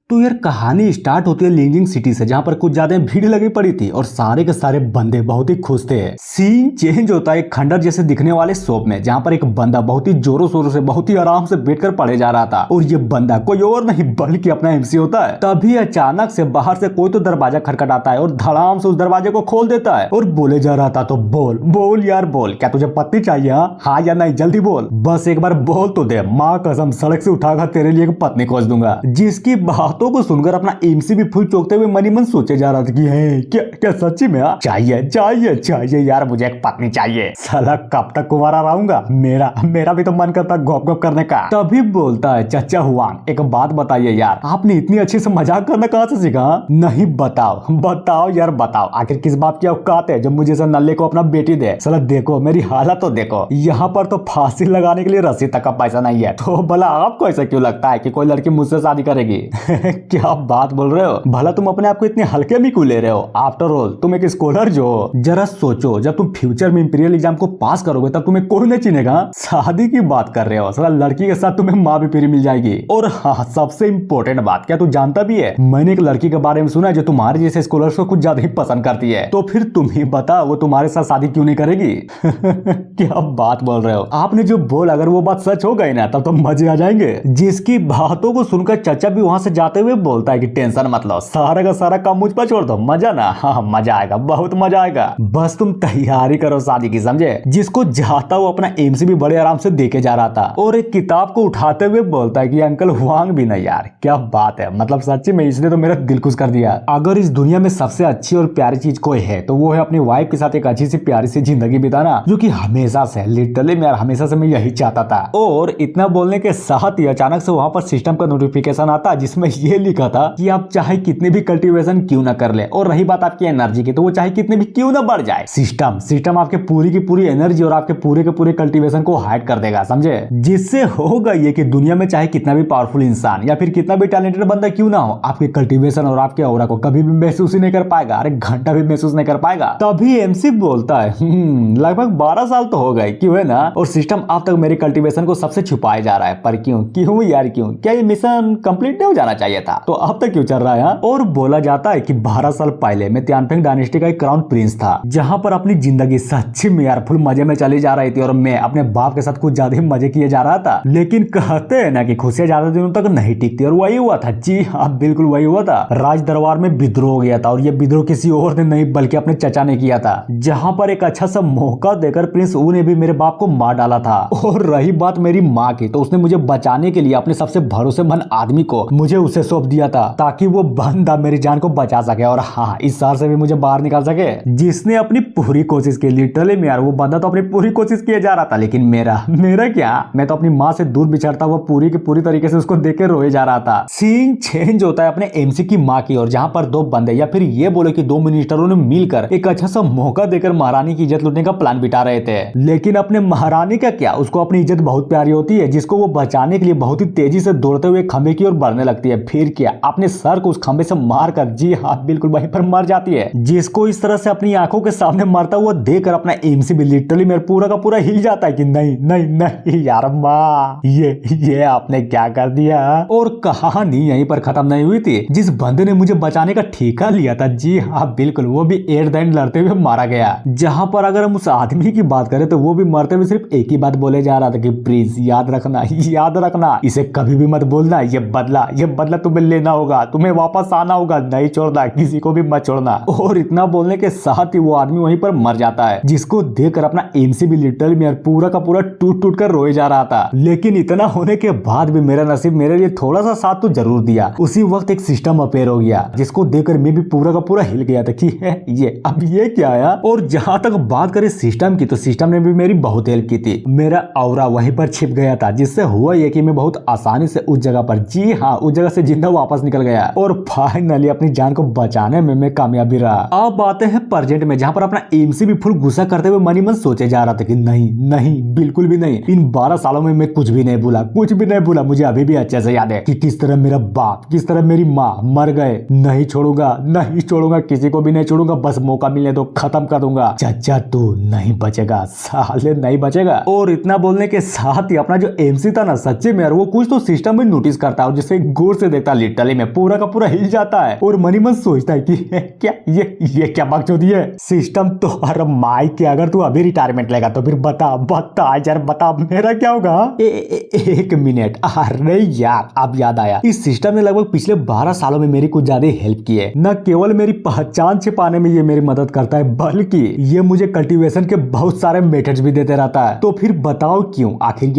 तो यार कहानी स्टार्ट होती है लिंजिंग सिटी से, जहाँ पर कुछ ज्यादा भीड़ लगी पड़ी थी और सारे के सारे बंदे बहुत ही खुश थे। सीन चेंज होता है एक खंडर जैसे दिखने वाले शॉप में, जहाँ पर एक बंदा बहुत ही जोरों शोरों से बहुत ही आराम से बैठकर पढ़े जा रहा था। और ये बंदा कोई और नहीं बल्कि अपना एमसी होता है। तभी अचानक से बाहर से कोई तो दरवाजा खटखटाता है और धड़ाम से उस दरवाजे को खोल देता है और बोले जा रहा था, तो बोल बोल यार बोल, क्या तुझे पत्नी चाहिए? हाँ या नहीं, जल्दी बोल, बस एक बार बोल तो दे, माँ कसम सड़क से उठाकर तेरे लिए एक पत्नी खोज दूंगा। जिसकी बातों को सुनकर अपना एमसी भी फुल चौंकते हुए मनी मन सोचे जा रहा था कि है क्या क्या सच्ची में चाहिए चाहिए चाहिए यार, मुझे एक पत्नी चाहिए। साला कब तक कुंवारा रहूंगा, मेरा भी तो मन करता गप गप करने का। तभी बोलता है, चाचा हुआंग एक बात बताइए यार, आपने इतनी अच्छे से मजाक करना कहाँ से सीखा? नहीं बताओ बताओ यार बताओ, आखिर किस बात की औकात है जो मुझे से नल्ले को अपना बेटी दे? साला देखो मेरी हालत तो देखो, यहाँ पर तो फांसी लगाने के लिए रस्सी तक का पैसा नहीं है, तो भला आपको ऐसा क्यों लगता है कि कोई लड़की मुझसे शादी करेगी? क्या बात बोल रहे हो, भला तुम अपने आप को इतने हल्के में क्यों ले रहे हो? आफ्टर ऑल तुम एक स्कॉलर जो हो। जरा सोचो, जब तुम फ्यूचर में इंपीरियल एग्जाम को पास करोगे तब तुम्हें कोई नहीं चिनेगा। शादी की बात कर रहे हो, साला लड़की के साथ तुम्हें माँ भी फ्री मिल जाएगी। और हाँ, सबसे इम्पोर्टेंट बात, क्या तू जानता भी है, मैंने एक लड़की के बारे में सुना है जो तुम्हारे जैसे स्कॉलर्स को कुछ ज्यादा ही पसंद करती है। तो फिर तुम ही बताओ वो तुम्हारे साथ शादी क्यों नहीं करेगी? क्या बात बोल रहे हो? आपने जो बोला अगर वो बात सच हो गई ना तब तो मजे आ जाएंगे। जिसकी बातों को सुनकर चाचा भी वहां से जाते हुए बोलता है कि टेंशन मत लो, सारा का सारा काम मुझ पर छोड़ दो, मजा ना, हाँ मजा आएगा, बहुत मजा आएगा, बस तुम तैयारी करो शादी की, समझे? जिसको जाता हुआ अपना एमसी भी बड़े आराम से देके जा रहा था और एक किताब को उठाते हुए बोलता है कि अंकल हुआंग भी नहीं यार, क्या बात है, मतलब सच्ची में इसने तो मेरा दिल खुश कर दिया। अगर इस दुनिया में सबसे अच्छी और प्यारी चीज कोई है तो वो है अपनी वाइफ के साथ एक अच्छी सी प्यारी सी जिंदगी बिताना, जो कि हमेशा से लिटरली मैं हमेशा से मैं यही चाहता था। और इतना बोलने के साथ ही अचानक से वहां पर सिस्टम का नोटिफिकेशन आता जिसमें ये लिखा था कि आप चाहे कितने भी कल्टीवेशन क्यों ना कर ले, और रही बात आपकी एनर्जी की, तो वो चाहे कितने भी क्यों ना बढ़ जाए, सिस्टम आपके पूरी की पूरी एनर्जी और आपके पूरे के पूरे कल्टीवेशन को हाइड कर देगा, समझे? जिससे होगा ये कि दुनिया में चाहे कितना भी पावरफुल इंसान या फिर कितना भी टैलेंटेड बंदा क्यों ना हो, आपके कल्टीवेशन और आपके ऑरा को कभी भी महसूस ही नहीं कर पाएगा, अरे घंटा भी महसूस नहीं कर पाएगा। तभी एमसी बोलता है, लगभग 12 साल तो हो गए, क्यों है ना, और सिस्टम अब तक मेरे कल्टीवेशन को सबसे छुपाया जा रहा है, पर क्यों क्यों यार क्यों? क्या ये मिशन कंप्लीट नहीं हो जाना चाहिए था? तो अब तक क्यों चल रहा है? और बोला जाता है कि 12 साल पहले मैं तियानफेंग डायनेस्टी का एक क्राउन प्रिंस था, जहां पर अपनी जिंदगी सच्ची में यार फुल मजे में चली जा रही थी और मैं अपने बाप के साथ कुछ ज्यादा ही मजे किए जा रहा था। लेकिन कहते हैं ना कि खुशियां ज्यादा दिनों तक नहीं टिकती, और वही हुआ था। जी हाँ, बिल्कुल वही हुआ था। राज दरबार में विद्रोह हो गया था और ये विद्रोह किसी और ने नहीं बल्कि अपने चचा ने किया था, जहाँ पर एक अच्छा सा मौका देकर प्रिंस ऊ ने भी मेरे बाप को मार डाला था। और रही बात मेरी माँ की, तो उसने मुझे बचाने के लिए अपने सबसे भरोसेमंद आदमी को मुझे उसे सौंप दिया था, ताकि वो बंदा मेरी जान को बचा सके और हाँ इस शहर से भी मुझे बाहर निकाल सके। जिसने अपनी पूरी कोशिश की, लिटरली में यार वो बंदा तो अपनी पूरी कोशिश किए जा रहा था, लेकिन मेरा क्या, मैं तो अपनी माँ से दूर बिछड़ता हुआ पूरी की पूरी तरीके से उसको देख के रोए जा रहा था। सीन चेंज होता है अपने एमसी की माँ की, और जहाँ पर दो बंदे या फिर ये बोलो कि दो मिनिस्टरों ने मिलकर एक अच्छा सा मौका देकर महारानी की इज्जत लूटने का प्लान बिठा रहे थे। लेकिन अपने महारानी का क्या, उसको अपनी इज्जत बहुत प्यारी होती है, जिसको वो बचाने के लिए बहुत ही तेजी से दौड़ते हुए खंबे की ओर बढ़ने लगती है। फिर क्या, अपने सर को उस खंबे से मारकर, जी हाँ बिल्कुल वहीं पर मर जाती है। जिसको इस तरह से अपनी आंखों के सामने मरता हुआ देखकर अपना एमसी भी लिटरली मेरा पूरा का पूरा हिल जाता है कि नहीं नहीं नहीं यार माँ, ये आपने क्या कर दिया। और कहानी यहीं पर खत्म नहीं हुई थी। जिस बंदे ने मुझे बचाने का ठेका लिया था, जी हाँ बिल्कुल, वो भी एट द एंड लड़ते हुए मारा गया। जहां पर अगर हम उस आदमी की बात करें तो वो भी मरते हुए सिर्फ एक ही बात बोले जा रहा था कि प्लीज याद रखना, इसे कभी भी मत बोलना, ये बदला तुम्हें लेना होगा, तुम्हें वापस आना होगा, नहीं छोड़ना, किसी को भी मत छोड़ना। और इतना बोलने के साथ ही वो आदमी वहीं पर मर जाता है, जिसको देखकर अपना एमसी भी लिटरली में पूरा का पूरा टूट कर रोए जा रहा था। लेकिन इतना होने के बाद भी मेरा नसीब मेरे लिए थोड़ा सा साथ तो जरूर दिया। उसी वक्त एक सिस्टम अपेयर हो गया, जिसको देखकर मैं भी पूरा का पूरा हिल गया था कि ये अब ये क्या आया। और जहां तक बात करें सिस्टम की, तो सिस्टम ने भी मेरी बहुत हेल्प की थी। मेरा ऑरा वहीं पर छिप गया था, जिससे हुआ ये कि मैं बहुत आसानी से उस जगह पर, जी हाँ उस जगह से जिंदा वापस निकल गया और फाइनली अपनी जान को बचाने में मैं कामयाबी रहा। अब आते हैं प्रेजेंट में, जहां पर अपना एमसी भी फुल गुस्सा करते हुए मनी मन सोचे जा रहा था कि नहीं बिल्कुल भी नहीं, इन 12 सालों में मैं कुछ भी नहीं भूला। मुझे अभी भी अच्छे से याद है कि किस तरह मेरा बाप, किस तरह मेरी माँ मर गए। नहीं छोड़ूंगा, किसी को भी नहीं छोड़ूंगा, बस मौका मिलने दो, खत्म कर दूंगा। चाचा तू नहीं बचेगा, साले नहीं बचेगा। और इतना बोलने के साथ ही अपना जो एमसी था ना, सच्चे में यार वो कुछ तो सिस्टम में नोटिस करता है, जिससे गौर से देखता लिटरली में पूरा का पूरा हिल जाता है और मनी मन सोचता है कि क्या ये क्या बकचोदी है सिस्टम। तो अरे माई के अगर तू अभी रिटायरमेंट लेगा तो फिर बता बता यार बता मेरा क्या होगा। एक मिनट, अरे यार अब याद आया, इस सिस्टम ने लगभग पिछले 12 सालों में मेरी कुछ ज्यादा हेल्प की है। न केवल मेरी पहचान छिपाने में ये मेरी मदद करता है बल्कि ये मुझे कल्टीवेशन के बहुत सारे मेथड्स भी देते रहता है। तो फिर बताओ क्यों आखिर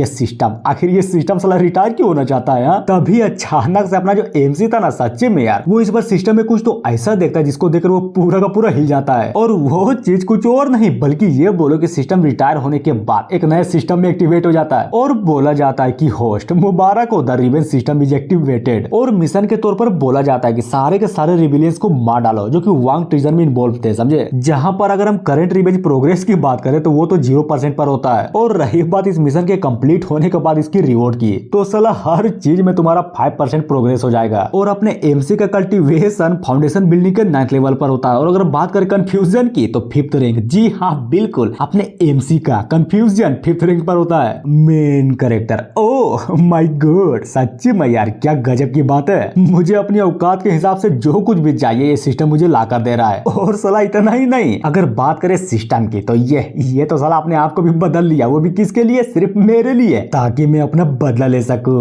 ये सिस्टम साला रिटायर क्यों होना चाहता है। तभी अचानक से अपना जो एमसी था ना, सच्चे में यार वो इस बार सिस्टम में कुछ तो ऐसा देखता है जिसको देखकर वो पूरा का पूरा हिल जाता है। और वो चीज कुछ और नहीं बल्कि ये बोलो कि सिस्टम रिटायर होने के बाद एक नए सिस्टम में एक्टिवेट हो जाता है और बोला जाता है कि होस्ट मुबारक हो, the revenge system is activated. और मिशन के तौर पर बोला जाता है कि सारे के सारे रिविलियंस को मार डालो जो कि वांग ट्रीजन में इन्वॉल्व थे, समझे। जहां पर अगर हम करंट रिवेंज प्रोग्रेस की बात करें तो वो तो 0% पर होता है। और रही बात इस मिशन के कंप्लीट होने के बाद इसकी रिवॉर्ड की, तो साला हर चीज में तुम्हारा 5% प्रोग्रेस हो जाएगा। और अपने एमसी का कल्टीवेशन फाउंडेशन बिल्डिंग के 9th लेवल पर होता है। और अगर बात करें कंफ्यूजन की तो 5th रैंक, जी हाँ बिल्कुल, अपने एमसी का कंफ्यूजन 5th रैंक पर होता है। Main character, oh my God, सच्ची में यार क्या गजब की बात है। मुझे अपनी औकात के हिसाब से जो कुछ भी चाहिए ये सिस्टम मुझे ला कर दे रहा है। और साला इतना ही नहीं, अगर बात करें सिस्टम की तो ये तो साला अपने आप को भी बदल लिया, वो भी किसके लिए, सिर्फ मेरे लिए, ताकि मैं अपना बदला ले सकूं।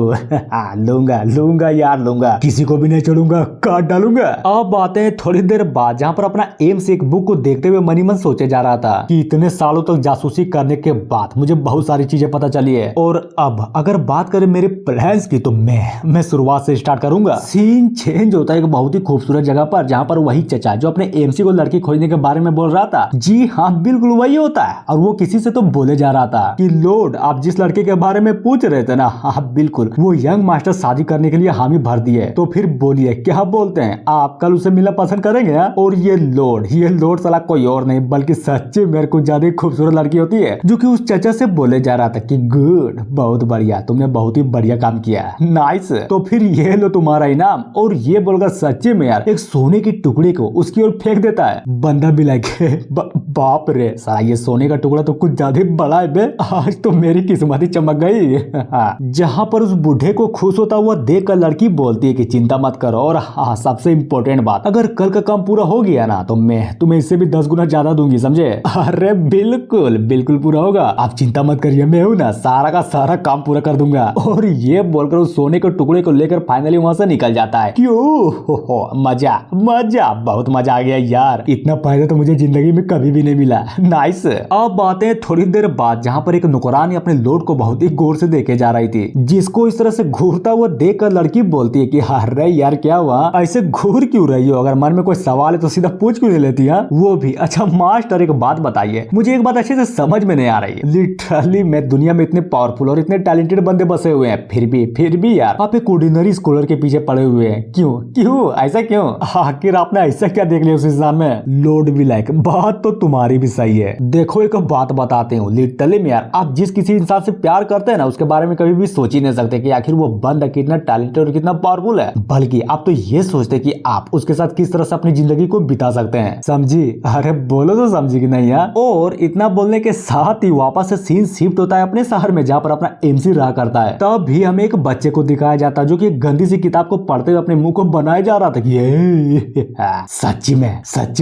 लूंगा यार लूंगा, किसी को भी नहीं छोड़ूंगा, काट डालूंगा। अब बातें हैं थोड़ी देर बाद जहां पर अपना एम से एक बुक को देखते हुए मनी मन सोचे जा रहा था कि इतने सालों तक जासूसी करने के बाद मुझे बहुत सारी चीजें पता चली है। और अब अगर बात करें मेरे प्लान्स की तो मैं शुरुआत से स्टार्ट करूंगा। सीन चेंज होता है एक बहुत ही खूबसूरत जगह पर जहां पर वही चचा जो अपने एमसी को लड़की खोजने के बारे में बोल रहा था, जी हाँ बिल्कुल वही होता है। और वो किसी से तो बोले जा रहा था कि लॉर्ड आप जिस लड़के के बारे में पूछ रहे थे ना, हाँ बिल्कुल वो यंग मास्टर शादी करने के लिए हामी भर दिए। तो फिर बोलिए क्या बोलते हैं, आप कल उसे मिलना पसंद करेंगे। और ये लॉर्ड साला कोई और नहीं बल्कि सच्चे मेरे को ज्यादा खूबसूरत लड़की होती है जो कि उस चचा से बोले जा रहा था कि गुड, बहुत बढ़िया, तुमने बहुत ही बढ़िया काम किया, नाइस। तो फिर ये लो तुम्हारा इनाम। और ये बोलकर सच्चे में यार एक सोने की टुकड़ी को उसकी ओर फेंक देता है। बंदा भी लाइक बाप रे साला ये सोने का टुकड़ा तो कुछ ज्यादा बड़ा है बे, आज तो मेरी किस्मत ही चमक गई। जहां पर उस बूढ़े को खुश होता हुआ देख कर लड़की बोलती है कि चिंता मत करो। और हाँ सबसे इम्पोर्टेंट बात, अगर कल का काम पूरा हो गया ना तो मैं तुम्हें इससे भी 10 गुना ज्यादा दूंगी, समझे। अरे बिल्कुल बिल्कुल पूरा होगा, आप चिंता मत करिए, मैं हूं ना, सारा का सारा काम पूरा कर दूंगा। और ये बोलकर उस सोने के टुकड़े को लेकर फाइनली वहां से निकल जाता है। क्यों हो मजा बहुत मजा आ गया यार, इतना फायदा तो मुझे जिंदगी में कभी भी नहीं मिला, नाइस। अब बातें थोड़ी देर बाद जहां पर एक नौकरानी अपने लॉर्ड को बहुत ही गौर से देखे जा रही थी, जिसको इस तरह से घूरता हुआ देखकर लड़की बोलती है कि अरे यार क्या हुआ, ऐसे घूर क्यों रही हो, अगर मन में कोई सवाल है तो सीधा पूछ क्यों लेती है। वो भी अच्छा मास्टर एक बात बताइए, मुझे एक बात अच्छे से समझ में नहीं आ रही, लिटरली मैं दुनिया में इतने पावरफुल और इतने टैलेंटेड बंदे बसे हुए हैं, फिर भी यार आप एक ऑर्डिनरी स्कॉलर के पीछे पड़े हुए हैं, क्यों ऐसा क्यों, आखिर आपने ऐसा क्या देख लिया उस इंसान में। लॉर्ड भी लाइक बात तो तुम्हारी भी सही है, देखो एक बात बताते हूँ, लिटरली में यार आप जिस किसी इंसान से प्यार करते हैं ना उसके बारे में कभी भी सोच ही नहीं सकते कि आखिर वो बंदा कितना टैलेंटेड और कितना पावरफुल है, बल्कि आप तो ये सोचते कि आप उसके साथ किस तरह से अपनी जिंदगी को बिता सकते हैं, समझी। अरे बोलो तो समझी कि नहीं यार। और इतना बोलने के साथ ही वापस से सीन शिफ्ट होता है अपने शहर में जहाँ पर अपना एमसी रहा करता है। तब भी हमें एक बच्चे को दिखाया जाता है जो कि एक गंदी सी किताब को पढ़ते हुए अपने मुंह को बनाया जा रहा था कि ये सच्ची में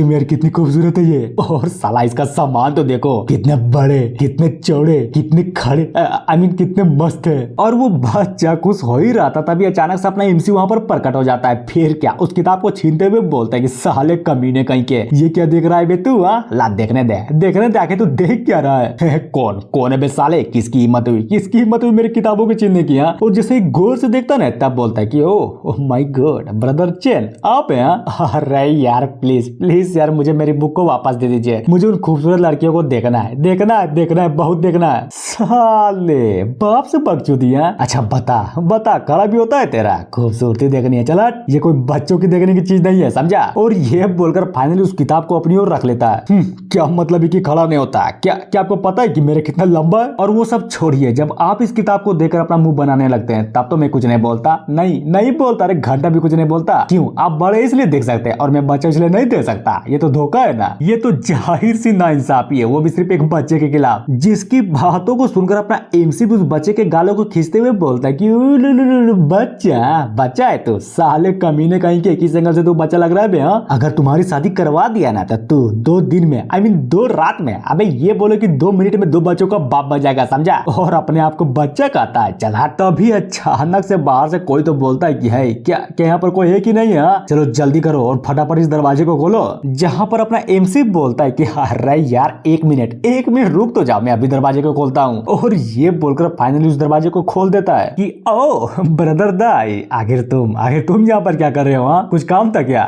यार कितनी खूबसूरत है ये, और साला इसका सामान तो देखो, कितने बड़े, कितने चौड़े, कितने खड़े, आई मीन कितने मस्त है। और वो बच्चा खुश हो ही रहा था तभी अचानक से अपना एमसी वहां पर प्रकट हो जाता है। फिर क्या उस किताब को छीनते हुए बोलता है कि साले कमीने कहीं के, ये क्या देख रहा है बे तू, ला देखने दे आके तू देख क्या रहा है। कौन है बे साले, किसकी हिम्मत हुई मेरी किताबों के छीनने की। और जैसे गौर से देखता ना तब बोलता है कि oh my God brother chain आप हैं। अरे यार प्लीज यार मुझे मेरी बुक को वापस दे दीजिए, मुझे उन खूबसूरत लड़कियों को देखना है, बहुत देखना है। साले बाप से बकचोदी है। अच्छा बता खड़ा भी होता है तेरा, खूबसूरती देखनी है, चला ये कोई बच्चों की देखने की चीज नहीं है, समझा। और ये बोलकर फाइनली उस किताब को अपनी ओर रख लेता है। क्या मतलब है कि खड़ा नहीं होता, क्या आपको पता है कि मेरे कितना लंबा है। और वो सब छोड़िए, जब आप इस किताब को देखकर अपना मुंह बनाने लगते हैं तब तो मैं कुछ नहीं बोलता, नहीं बोलता, अरे घंटा भी कुछ नहीं बोलता। क्यों, आप बड़े इसलिए देख सकते हैं और मैं बच्चा इसलिए नहीं दे सकता, ये तो धोखा है ना, ये तो जाहिर सी नाइंसाफी है, वो भी सिर्फ एक बच्चे के खिलाफ, जिसकी बातों को सुनकर अपना एमसी उस बच्चे के गालों को खींचते हुए बोलता है कि बच्चा है तू, साले कमीने कहीं के, किस एंगल से तू बच्चा लग रहा है बे? हाँ, अगर तुम्हारी शादी करवा दिया ना तो तू 2 दिन में, आई मीन 2 रात में, अबे ये बोलो कि 2 मिनट में 2 बच्चों का बाप बन जाएगा, समझा? और अपने आप को बच्चा कहता है। चला, तभी अचानक से बाहर से कोई तो बोलता है कि है क्या यहाँ पर कोई है कि नहीं? है चलो जल्दी करो और फटाफट इस दरवाजे को खोलो। जहाँ पर अपना एमसी बोलता है कि अरे यार 1 मिनट रुक तो जाओ, मैं अभी दरवाजे को खोलता हूँ। और ये बोलकर फाइनली उस दरवाजे को खोल देता है कि ओ ब्रदर दाई, आखिर तुम यहाँ पर क्या कर रहे हो? हाँ, कुछ काम था क्या?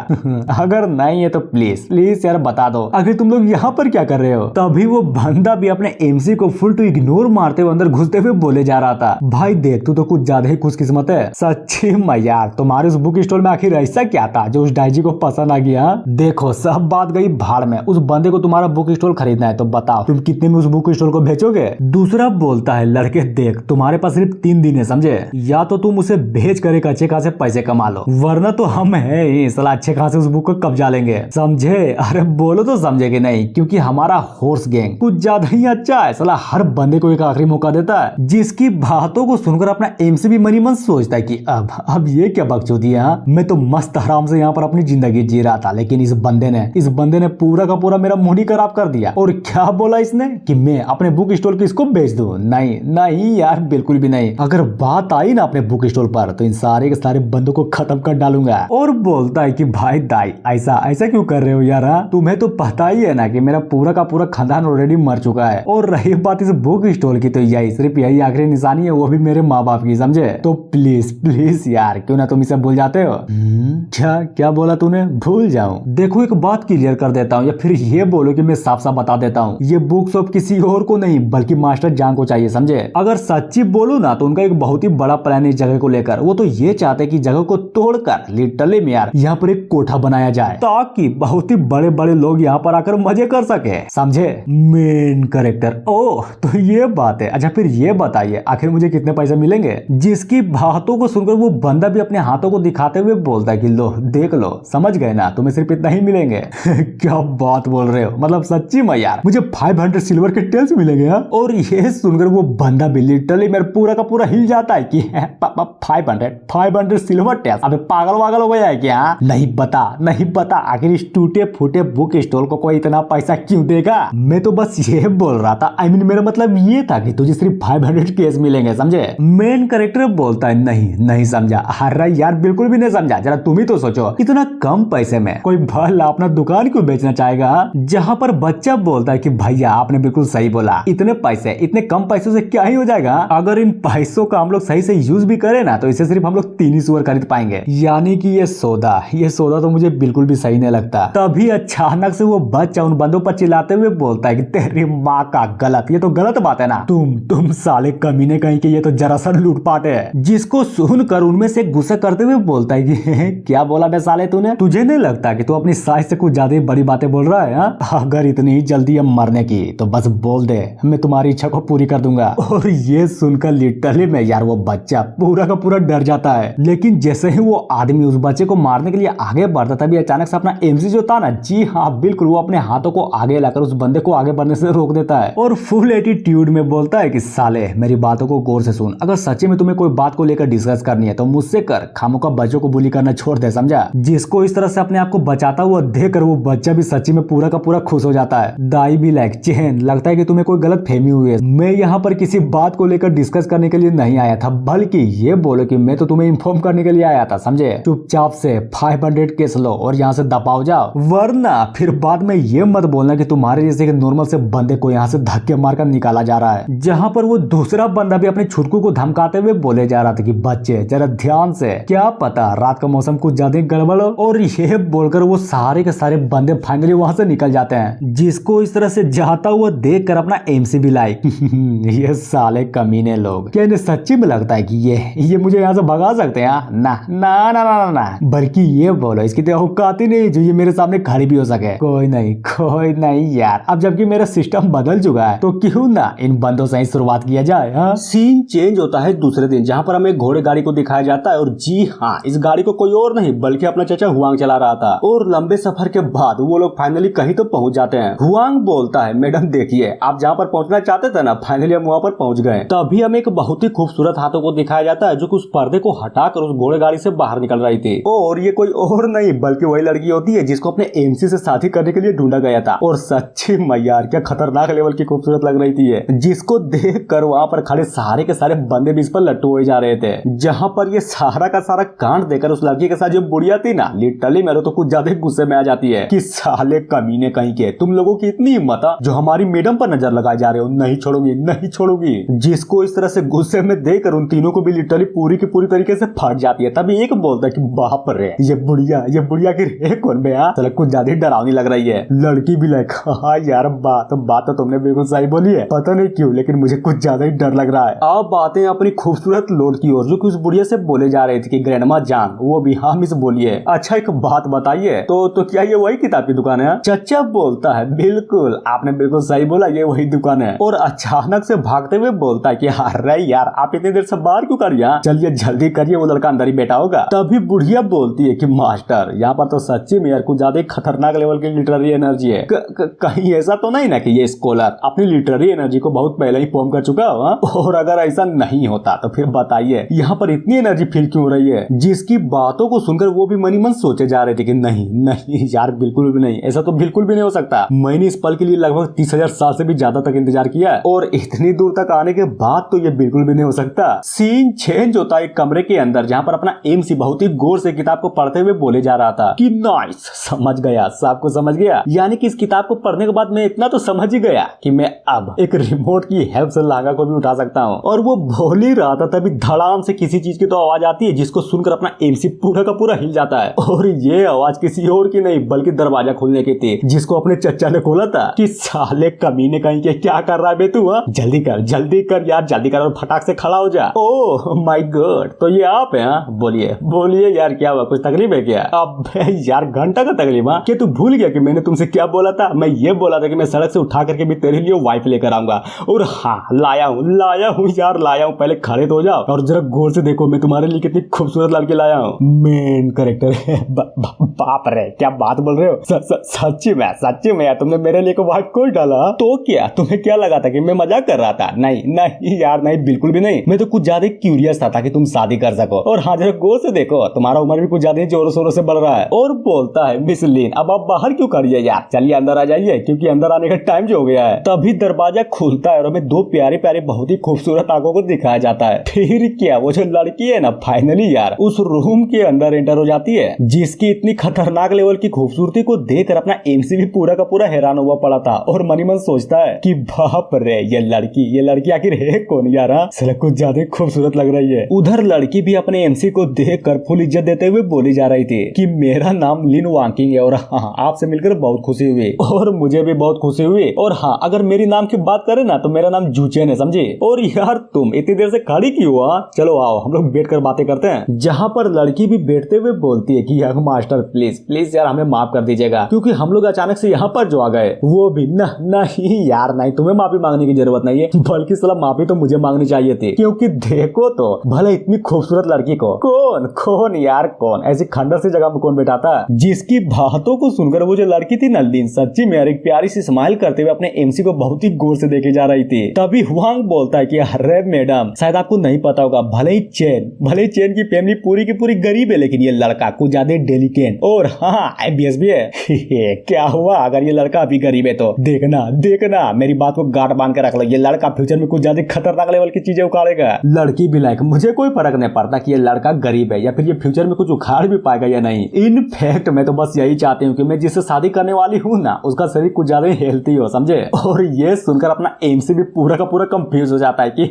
अगर नहीं है तो प्लीज यार बता दो, आखिर तुम लोग यहाँ पर क्या कर रहे हो? तभी वो बंदा भी अपने एमसी को फुल टू इग्नोर मारते हुए अंदर घुसते हुए बोले जा रहा था, भाई देख तू तो कुछ ज्यादा ही खुशकिस्मत है सच्ची में यार, तुम्हारे उस बुक स्टोर में आखिर ऐसा क्या था जो उस डायजी को पसंद आ गया? देखो सब बात गई भाड़ में, उस बंदे को तुम्हारा बुक स्टोर खरीदना है तो बताओ तुम कितने में उस बुक स्टोर को बेचोगे? दूसरा बोलता है, लड़के देख तुम्हारे पास सिर्फ 3 दिन है, समझे? या तो तुम उसे बेच कर एक अच्छे खासे पैसे कमा लो, वरना तो हम है ही साला अच्छे खासे उस बुक को कब्जा लेंगे, समझे? अरे बोलो तो समझे कि नहीं, क्योंकि हमारा हॉर्स गैंग कुछ ज्यादा ही अच्छा है, साला हर बंदे को एक आखिरी मौका देता है। जिसकी बातों को सुनकर अपना एमसी भी मनी मन सोचता है कि अब ये क्या बकचोदी है? मैं तो मस्त आराम से यहाँ पर अपनी जिंदगी जी रहा था, लेकिन इस बंदे ने पूरा का पूरा मेरा मूड ही खराब कर दिया। और क्या बोला इसने कि मैं अपने बुक स्टोर को इसको बेच दूं? नहीं यार, बिल्कुल भी नहीं। अगर बात आई ना अपने बुक स्टोर पर तो इन सारे के सारे बंदों को खत्म कर डालूंगा। और बोलता है कि भाई दाई ऐसा क्यों कर रहे हो यार? तुम्हें तो पता ही है ना कि मेरा पूरा का पूरा खानदान ऑलरेडी मर चुका है, और रही बात इस बुक स्टोर की तो सिर्फ यही आखिरी निशानी है, वो भी मेरे माँ बाप की, समझे? तो प्लीज यार क्यों ना तुम इसे भूल जाते हो? क्या बोला तूने? भूल जाऊं? देखो एक बात क्लियर कर देता हूँ, या फिर ये बोलो कि मैं साफ साफ बता देता हूँ, ये बुक शॉप किसी और को नहीं बल्कि मास्टर जान को चाहिए, समझे? अगर सच्ची बोलूं ना तो उनका एक बहुत ही बड़ा प्लान है इस जगह को लेकर। वो तो ये चाहते कि जगह को तोड़कर लिटरली में यार यहाँ पर एक कोठा बनाया जाए, ताकि बहुत ही बड़े बड़े लोग यहाँ पर आकर मजे कर सके, समझे? मेन कैरेक्टर, ओह तो ये बात है। अच्छा फिर ये बताइए आखिर मुझे कितने पैसे मिलेंगे? जिसकी बातों को सुनकर वो बंदा भी अपने हाथों को दिखाते हुए बोलता है कि लो देख लो, समझ गए ना, तुम्हें सिर्फ इतना ही मिलेंगे। क्या बात बोल रहे हो? मतलब सच्ची में यार मुझे 500 सिल्वर के टेल्स मिलेंगे? और ये सुनकर वो बंदा भी लिटरली मेरा पूरा का पूरा हिल जाता है कि 500 सिल्वर टेल्स? अबे पागल हो गया है क्या? नहीं पता आखिर इस टूटे फूटे बुक स्टोर को कोई इतना पैसा क्यों देगा? मैं तो बस ये बोल रहा था, आई मीन मेरा मतलब ये था कि तुझे सिर्फ 500 केस मिलेंगे, समझे? मेन कैरेक्टर बोलता है नहीं समझा। अरे यार बिल्कुल भी नहीं समझा, जरा तुम ही तो सोचो, इतना कम पैसे में कोई भला अपना दुकान क्यों बेचना चाहेगा? जहाँ पर बच्चा बोलता है कि भैया आपने बिल्कुल सही बोला, इतने कम पैसों से क्या ही हो जाएगा? अगर इन पैसों का हम लोग सही से यूज भी करें ना तो इसे सिर्फ हम लोग 3 ही सुअर खरीद पाएंगे, यानी कि ये सौदा तो मुझे बिल्कुल भी सही नहीं लगता। तभी अचानक से वो बच्चा उन बंदों पर चिल्लाते हुए बोलता है कि तेरी माँ का गलत, ये तो गलत बात है ना, तुम साले कमीने कहीं के, ये तो जरा सा लूटपाट है। जिसको सुनकर उनमें से गुस्सा करते हुए बोलता है कि क्या बोला बे साले तूने? तुझे नहीं लगता कि तू अपनी साइज से कुछ ज्यादा बड़ी बातें बोल रहा है? हा? अगर इतनी ही जल्दी है मरने की तो बस बोल दे, मैं तुम्हारी इच्छा को पूरी कर दूंगा। और ये सुनकर लिटरली में यार वो बच्चा पूरा का पूरा डर जाता है। लेकिन जैसे ही वो आदमी उस बच्चे को मारने के लिए आगे बढ़ता तभी अचानक से अपना एमसी जो था ना, जी हाँ बिल्कुल, वो अपने हाथों को आगे लाकर उस बंदे को आगे बढ़ने से रोक देता है और फुल एटीट्यूड में बोलता है कि साले मेरी बातों को गौर से सुन, अगर सच्ची में तुम्हें कोई बात को लेकर डिस्कस करनी है तो मुझसे कर, खामोका बच्चों को बुली करना छोड़ दे, समझा? जिसको इस तरह से अपने आप को बचाता हुआ देखकर वो बच्चा भी सच्ची में पूरा का पूरा खुश हो जाता है। दाई भी लाइक चैन, लगता है कि तुम्हें कोई गलत फहमी हुई है, मैं यहाँ पर किसी बात को लेकर डिस्कस करने के लिए नहीं आया था, बल्कि ये बोलो कि मैं तो तुम्हें इन्फॉर्म करने के लिए आया था, समझे? चुपचाप से 500 केस लो और यहाँ से दबाओ जाओ, वरना फिर बाद में ये मत बोलना कि तुम्हारे जैसे कि नॉर्मल से बंदे को यहाँ से धक्के मारकर निकाला जा रहा है। जहाँ पर वो दूसरा बंदा भी अपने छुटकू को धमकाते हुए बोले जा रहा था कि बच्चे जरा ध्यान से, क्या पता रात का मौसम कुछ ज्यादा गड़बड़ हो। और ये बोलकर वो सारे के सारे बंदे फाइनली वहां से निकल जाते हैं। जिसको इस तरह से जाता हुआ देख कर अपना एमसी भी लाइक ये साले कमीने लोग, क्या इन्हें सच्ची में लगता है कि ये मुझे यहाँ से भगा सकते हैं? ना ना ना ना ना, बल्कि ये बोलो इसकी तो औकात ही नहीं जो ये मेरे सामने खड़ी भी हो सके। कोई नहीं यार, अब जबकि मेरा सिस्टम बदल चुका है तो क्यों ना इन बंदों से ही शुरुआत किया जाए। हाँ? सीन चेंज होता है दूसरे दिन, जहाँ पर हमें घोड़े गाड़ी को दिखाया जाता है और जी हाँ इस गाड़ी को कोई और नहीं बल्कि अपना चाचा हुआंग चला रहा था। और लंबे सफर के बाद वो लोग फाइनली कहीं तो पहुंच जाते हैं। हुआंग बोलता है मैडम देखिए आप जहाँ पर पहुंचना चाहते थे ना, फाइनली हम वहाँ पर पहुंच गए। तभी हमें एक बहुत ही खूबसूरत हाथों को दिखाया जाता है जो कि उस पर्दे को हटाकर उस घोड़ेगाड़ी से बाहर निकल रही थी। और ये कोई और नहीं बल्कि वही लड़की होती है जिसको अपने एमसी से शादी करने के लिए ढूंढा गया था। और सच्ची मैयार क्या खतरनाक लेवल की खूबसूरत लग रही थी, जिसको देखकर वहाँ पर खड़े सारे के सारे बंदे भी इस पर लट्टू हो जा रहे थे। जहाँ पर ये सारा का सारा कांड देखकर उस लड़की के साथ जो बुढ़िया थी ना, लिटरली मेरे तो कुछ ज्यादा गुस्से में आ जाती है कि साले कमीने कहीं के, तुम लोगों की इतनी हिम्मत जो हमारी मैडम पर नजर लगाए जा रहे हो, नहीं छोड़ूंगी नहीं छोड़ूंगी। जिसको इस तरह से गुस्से में देखकर उन तीनों को भी लिटरली पूरी की पूरी तरीके से फट जाती है। तभी एक बोलता है कि बाप रे ये बुढ़िया की रे कौन बे, चलो कुछ ज्यादा डरावनी लग रही है। लड़की भी लाइक हाँ यार बात तो तुमने बिल्कुल सही बोली है, पता नहीं क्यों लेकिन मुझे कुछ ज्यादा ही डर लग रहा है। अब बातें अपनी खूबसूरत लोड की ओर, जो कि उस बुढ़िया से बोले जा रहे थे कि ग्रैंडमा जान, वो भी हाँ मिस बोलिए। अच्छा एक बात बताइए, तो क्या ये वही किताब की दुकान है? चचा बोलता है बिल्कुल, आपने बिल्कुल सही बोला, ये वही दुकान है। और अचानक से भागते हुए बोलता है कि अरे यार आप इतनी देर से बाहर क्यों कर रही, चलिए जल्दी करिए, वो लड़का अंदर ही बैठा होगा। तभी बुढ़िया बोलती है कि मास्टर यहाँ पर तो सच्ची में यार कुछ ज्यादा खतरनाक लेवल की लिटरेरी एनर्जी है। कहीं ऐसा तो नहीं ना कि ये स्कॉलर अपनी लिटरेरी एनर्जी को बहुत पहले ही फॉर्म कर चुका हो? और अगर ऐसा नहीं होता तो फिर बताइए यहाँ पर इतनी एनर्जी फील क्यों हो रही है? जिसकी बातों को सुनकर वो भी मनी मन सोचे जा रहे थे कि नहीं यार बिल्कुल भी नहीं, ऐसा तो बिल्कुल भी नहीं हो सकता। मैंने इस पल के लिए लगभग 30,000 साल से भी ज्यादा तक इंतजार किया है और इतनी दूर तक आने के बाद तो ये बिल्कुल भी नहीं हो सकता। सीन चेंज होता है एक कमरे के अंदर, जहाँ पर अपना एमसी बहुत ही गौर से किताब को पढ़ते हुए बोले जा रहा था कि नाइस, समझ गया, सबको समझ गया। यानी कि इस किताब को पढ़ने के बाद मैं इतना तो समझ ही गया कि मैं अब एक रिमोट की हेल्प से लांगा को भी उठा सकता हूँ। और वो बोल ही रहा था तभी धड़ाम से किसी चीज की तो आवाज आती है, जिसको सुनकर अपना एमसी पूरा का पूरा हिल जाता है। और ये आवाज किसी और की नहीं बल्कि दरवाजा खोलने की थी, जिसको अपने चचा ने खोला था कि साले कमीने कहीं के क्या कर रहा है बे तू, जल्दी कर यार, जल्दी कर और फटाक से खड़ा हो जा। ओह माय गॉड, तो ये आप हैं? बोलिए यार क्या हुआ, कुछ तकलीफ है क्या? अब यार घंटा का तकलीफ? क्या तू भूल गया कि मैंने तुमसे क्या बोला था? मैं ये बोला था कि मैं सड़क से उठा करके भी तेरे लिए वाइफ लेकर आऊंगा। और हाँ लाया हूँ यार, पहले खड़े तो हो जाओ और जरा गौर से देखो मैं तुम्हारे लिए कितनी खूबसूरत लड़की लाया हूँ। मेन कैरेक्टर है। बाप रे क्या बात बोल रहे हो, सच्ची में यार तुमने मेरे लिए को वाइफ कोई डाला? तो क्या तुम्हें क्या लगा था कि मैं मजाक कर रहा था? नहीं यार नहीं, बिल्कुल भी नहीं। मैं तो कुछ ज्यादा क्यूरियस था ताकि तुम शादी कर सको। और हाँ जरा गौर से देखो, तुम्हारा उम्र भी कुछ ज्यादा जोरों शोरों से बढ़ रहा है। और बोलता है मिस लिन अब आप बाहर क्यों करिए यार, चलिए अंदर आ जाइए क्योंकि अंदर आने का टाइम जो हो गया है। तभी दरवाजा खुलता है और हमें दो प्यारे प्यारे बहुत ही खूबसूरत आंखों को दिखाया जाता है। फिर क्या वो जो लड़की है ना फाइनली यार उस रूम के अंदर एंटर हो जाती है, जिसकी इतनी खतरनाक लेवल की खूबसूरती को देखकर अपना एमसी भी पूरा का पूरा हैरान हुआ पड़ा था। और मनी मन सोचता है कि बाप रे ये लड़की आखिर है कौन यार, साला कुछ ज्यादा खूबसूरत लग रही है। उधर लड़की भी अपने एमसी को देखकर फुल इज्जत देते हुए बोली जा रही थी कि मेरा नाम लिन वांकिंग है और हाँ आपसे मिलकर बहुत खुशी हुई और मुझे भी बहुत खुशी हुई। और हाँ अगर मेरी नाम की बात करें ना तो मेरा नाम जूचेन है, समझे? और यार तुम इतनी देर से खड़ी क्यों हुआ, चलो आओ हम लोग बैठ कर बातें करते हैं। जहाँ पर लड़की भी बैठते हुए बोलती है कि यार मास्टर प्लीज यार हमें माफ कर दीजिएगा, क्योंकि हम लोग अचानक से यहाँ पर जो आ गए वो भी नहीं यार नहीं, तुम्हें माफी मांगने की जरूरत नहीं है, बल्कि साला माफी तो मुझे मांगनी चाहिए थी। क्योंकि देखो तो भले इतनी खूबसूरत लड़की को कौन यार कौन ऐसी खंडर सी जगह में कौन बैठाता, जिसकी बातों को सुनकर वो जो लड़की थी नल्दीन सच्ची में एक प्यारी सी स्माइल करते हुए अपने एमसी को बहुत ही गौर से देखे जा रही थी। तभी हुआंग बोलता है कि अरे मैडम शायद आपको नहीं पता होगा, भले ही चेन की फैमिली पूरी की पूरी गरीब है, लेकिन ये लड़का कुछ ज्यादा डेलिकेट और हाँ IBS भी है। क्या हुआ अगर ये लड़का अभी गरीब है तो देखना मेरी बात को गांठ बांध कर रख लो, ये लड़का फ्यूचर में कुछ ज्यादा खतरनाक लेवल की चीजें उखाड़ेगा। लड़की भी लाइक मुझे कोई फर्क नहीं पड़ता कि ये लड़का गरीब है या फिर ये फ्यूचर में कुछ उखाड़ भी पाएगा या नहीं। इनफैक्ट मैं तो बस यही चाहती हूँ कि मैं जिससे शादी करने वाली हूँ ना उसका शरीर कुछ ज्यादा हेल्थी हो, समझे? और ये सुनकर अपना एमसी भी पूरा का पूरा कंफ्यूज हो जाता है कि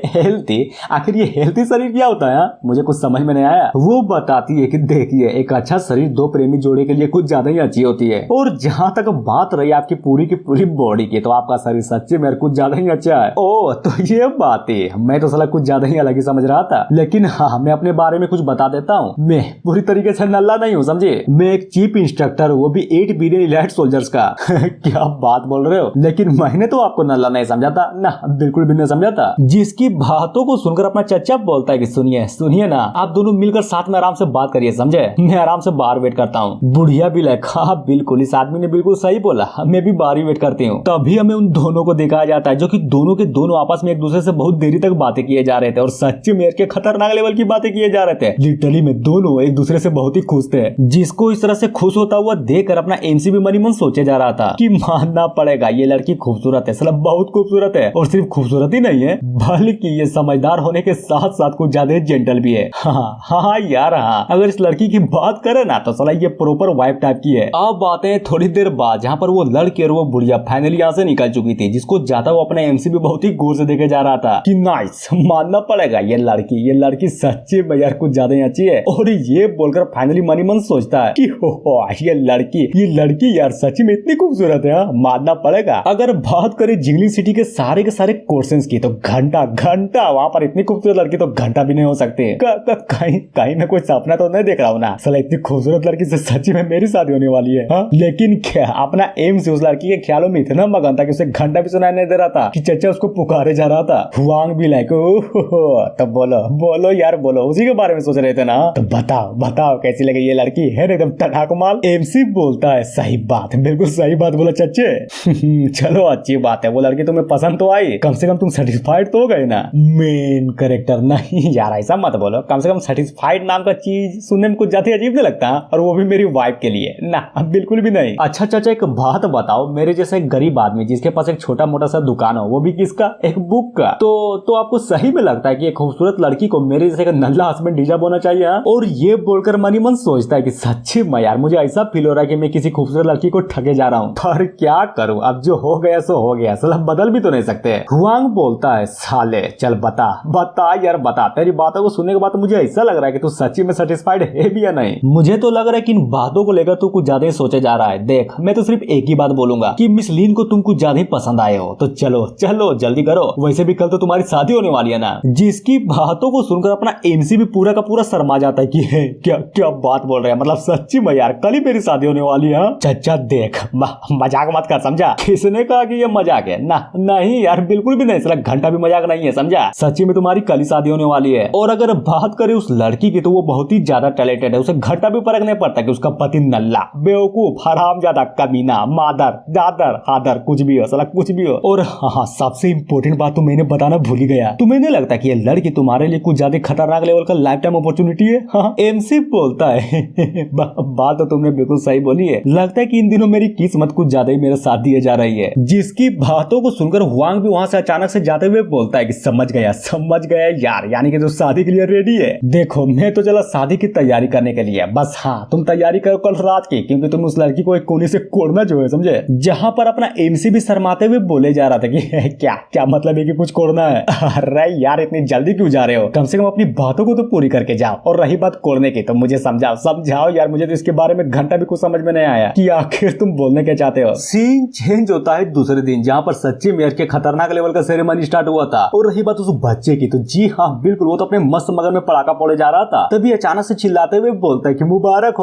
हेल्थी, आखिर ये हेल्थी शरीर क्या होता है? मुझे कुछ समझ में नहीं आया। वो बताती है कि देखिए एक अच्छा शरीर दो प्रेमी जोड़े के लिए कुछ ज्यादा ही अच्छी होती है। और जहाँ तक बात रही आपकी पूरी की पूरी बॉडी की, तो आपका शरीर सच्चे में कुछ ज्यादा ही अच्छा है। ओ तो ये बात है, मैं तो साला कुछ ज्यादा ही अलग ही समझ रहा था। लेकिन हाँ मैं अपने बारे में कुछ बता देता हूँ, मैं पूरी तरीके से नल्ला नहीं हूँ, समझे? मैं एक चीफ इंस्ट्रक्टर, वो भी 8 बिलियन इलाइट सोल्जर्स का। क्या बात बोल रहे हो? लेकिन मैंने तो आपको नल्ला नहीं समझा था ना, बिल्कुल भी नहीं समझा था। जिसकी बातों को सुनकर अपना चचा बोलता है कि सुनिए ना, आप दोनों मिलकर साथ में आराम से बात करिए, समझे? मैं आराम से बाहर वेट करता हूँ। बुढ़िया भी लाइक हाँ बिल्कुल, इस आदमी ने बिल्कुल सही बोला, मैं भी बाहर ही वेट करती हूँ। तभी हमें उन दोनों को दिखाया जाता है जो कि दोनों के दोनों आपस में एक दूसरे से बहुत देरी तक बातें किए जा रहे थे और सच्ची में के खतरनाक लेवल की बातें किए जा रहे थे। लिटरली में दोनों एक दूसरे से बहुत ही खुश थे। जिसको इस तरह से खुश होता हुआ देखकर अपना एमसीबी मनी मन सोचे जा रहा था कि मानना पड़ेगा ये लड़की खूबसूरत है, साला बहुत खूबसूरत है। और सिर्फ खूबसूरत ही नहीं है बल्कि ये समझदार होने के साथ साथ कुछ ज्यादा जेंटल भी है। हाँ यार हाँ, अगर इस लड़की की बात करें ना तो साला ये प्रॉपर वाइफ टाइप की है। अब बातें थोड़ी देर बाद जहाँ पर वो लड़की और वो बुढ़िया फाइनली यहाँ से निकल चुकी थी, जिसको जाता वो अपने एमसीबी बहुत ही गौर से देखे जा रहा था कि नाइस, मानना पड़ेगा ये लड़की सच्ची में यार कुछ ज्यादा ही अच्छी है। और ये बोलकर फाइनली मनी मन सोचता है कि हो ये लड़की यार सच्ची में इतनी खूबसूरत है, मानना पड़ेगा। अगर बात करें जिंगलिंग सिटी के सारे क्वेश्चंस की तो घंटा वहाँ पर इतनी खूबसूरत लड़की तो घंटा भी नहीं हो सकती। कहीं मैं कोई सपना तो नहीं देख रहा हूँ ना, साला इतनी खूबसूरत लड़की से सच्ची में मेरी शादी होने वाली है। हाँ? लेकिन क्या अपना एम से उस लड़की के ख्यालों में इतना मगन था कि उसे घंटा भी सुनाई नहीं दे रहा था कि चचा उसको पुकारे जा रहा था। हुआंग भी लाइक तो बोलो यार बोलो, उसी के बारे में सोच रहे थे ना, तो बताओ कैसी लगे ये लड़की है एकदम तड़ाक माल। एमसी बोलता है सही बात, बिल्कुल सही बात बोला चच्चे। चलो अच्छी बात है, वो लड़की तुम्हें पसंद तो आई, कम से कम तुम सेटिस्फाइड तो हो गए ना। मेन कैरेक्टर नहीं यार ऐसा मत बोलो, कम से कम सेटिस्फाइड नाम का चीज सुनने में कुछ ज्यादा अजीब नहीं लगता, और वो भी मेरी वाइफ के लिए ना, बिल्कुल भी नहीं। अच्छा चाचा एक बात बताओ, मेरे जैसे गरीब आदमी जिसके पास एक छोटा मोटा सा दुकान हो, वो भी किसका, एक बुक का, तो आपको सही में लगता है कि एक खूबसूरत लड़की को मेरे जैसे नल्ला हस्बैंड डिजर्व होना चाहिए? और ये बोलकर मनी मन सोचता है कि सच्ची में यार मुझे ऐसा फील हो रहा है कि मैं किसी खूबसूरत लड़की को ठगे जा रहा हूँ, पर क्या करूँ, अब जो हो गया सो हो गया, साला बदल भी तो नहीं सकते। हुआंग बोलता है साले चल बता यार बता, तेरी बातों को सुनने के बाद मुझे ऐसा लग रहा है कि तू सच्ची में सेटिस्फाइड है भी या नहीं। मुझे तो लग रहा है कि इन बातों को लेकर तू कुछ ज्यादा ही सोचे जा रहा है। देख मैं तो सिर्फ एक ही बात बोलूंगा कि मिस लीन को तुम कुछ ज्यादा ही पसंद आए हो, तो चलो जल्दी करो, वैसे भी कल तो तुम्हारी शादी होने वाली है ना। जिसकी बातों को सुनकर अपना एमसी भी पूरा का पूरा शर्मा जाता है कि क्या बात बोल रहे हैं, मतलब सच्ची में यार कल ही मेरी शादी होने वाली है। चचा देख मजाक मत कर, समझा? किसने कहा कि ये मजाक है? ना नहीं यार बिल्कुल भी नहीं, साला घंटा भी मजाक नहीं है, समझा? सच्ची में तुम्हारी कल ही शादी होने वाली है। और अगर बात करें उस लड़की की तो वो बहुत ही ज्यादा टैलेंटेड है, उसे घंटा भी फर्क नहीं पड़ता कि उसका पति नल्ला बेवकूफ हरामजादा कमीना मादर दादर हादर कुछ भी हो, साला कुछ भी हो। और हाँ सबसे इम्पोर्टेंट बात तो मैंने बताना भूल ही गया, तुम्हें नहीं लगता कि ये लड़की तुम्हारे लिए कुछ ज्यादा खतरनाक लेवल का लाइफ टाइम अपॉर्चुनिटी है? हाँ एमसी बोलता है बात तो तुमने बिल्कुल सही बोली है, लगता है कि इन दिनों मेरी किस्मत कुछ ज्यादा ही मेरा साथ दिए जा रही है। जिसकी बातों को सुनकर हुआंग भी वहां से अचानक से जाते हुए बोलता है कि समझ गया यार, यानी कि जो शादी के लिए रेडी है। देखो मैं तो चला शादी की तैयारी करने के लिए, बस हाँ तुम तैयारी करो कल रात की, क्योंकि तुम उस लड़की को एक कोने से कोड़ना जो है, समझे? जहां पर अपना एमसी भी शर्माते हुए बोले जा रहा था कि क्या मतलब है कि कुछ कोड़ना है? अरे यार इतनी जल्दी क्यों जा रहे हो, कम से कम अपनी बातों को तो पूरी करके जाओ। और रही बात कोड़ने की तो मुझे समझाओ यार, मुझे तो इसके बारे में घंटा भी कुछ समझ में नहीं आया कि आखिर तुम बोलने क्या चाहते हो। सीन चेंज होता है दूसरे दिन, जहाँ पर सच्ची मेयर के खतरनाक लेवल का सेरेमनी स्टार्ट हुआ था। और रही बात उस बच्चे की, तो जी हाँ बिल्कुल वो तो अपने मस्त मगन में पड़ाका फोड़े जा रहा था, तभी अचानक से चिल्लाते हुए बोलता है कि मुबारक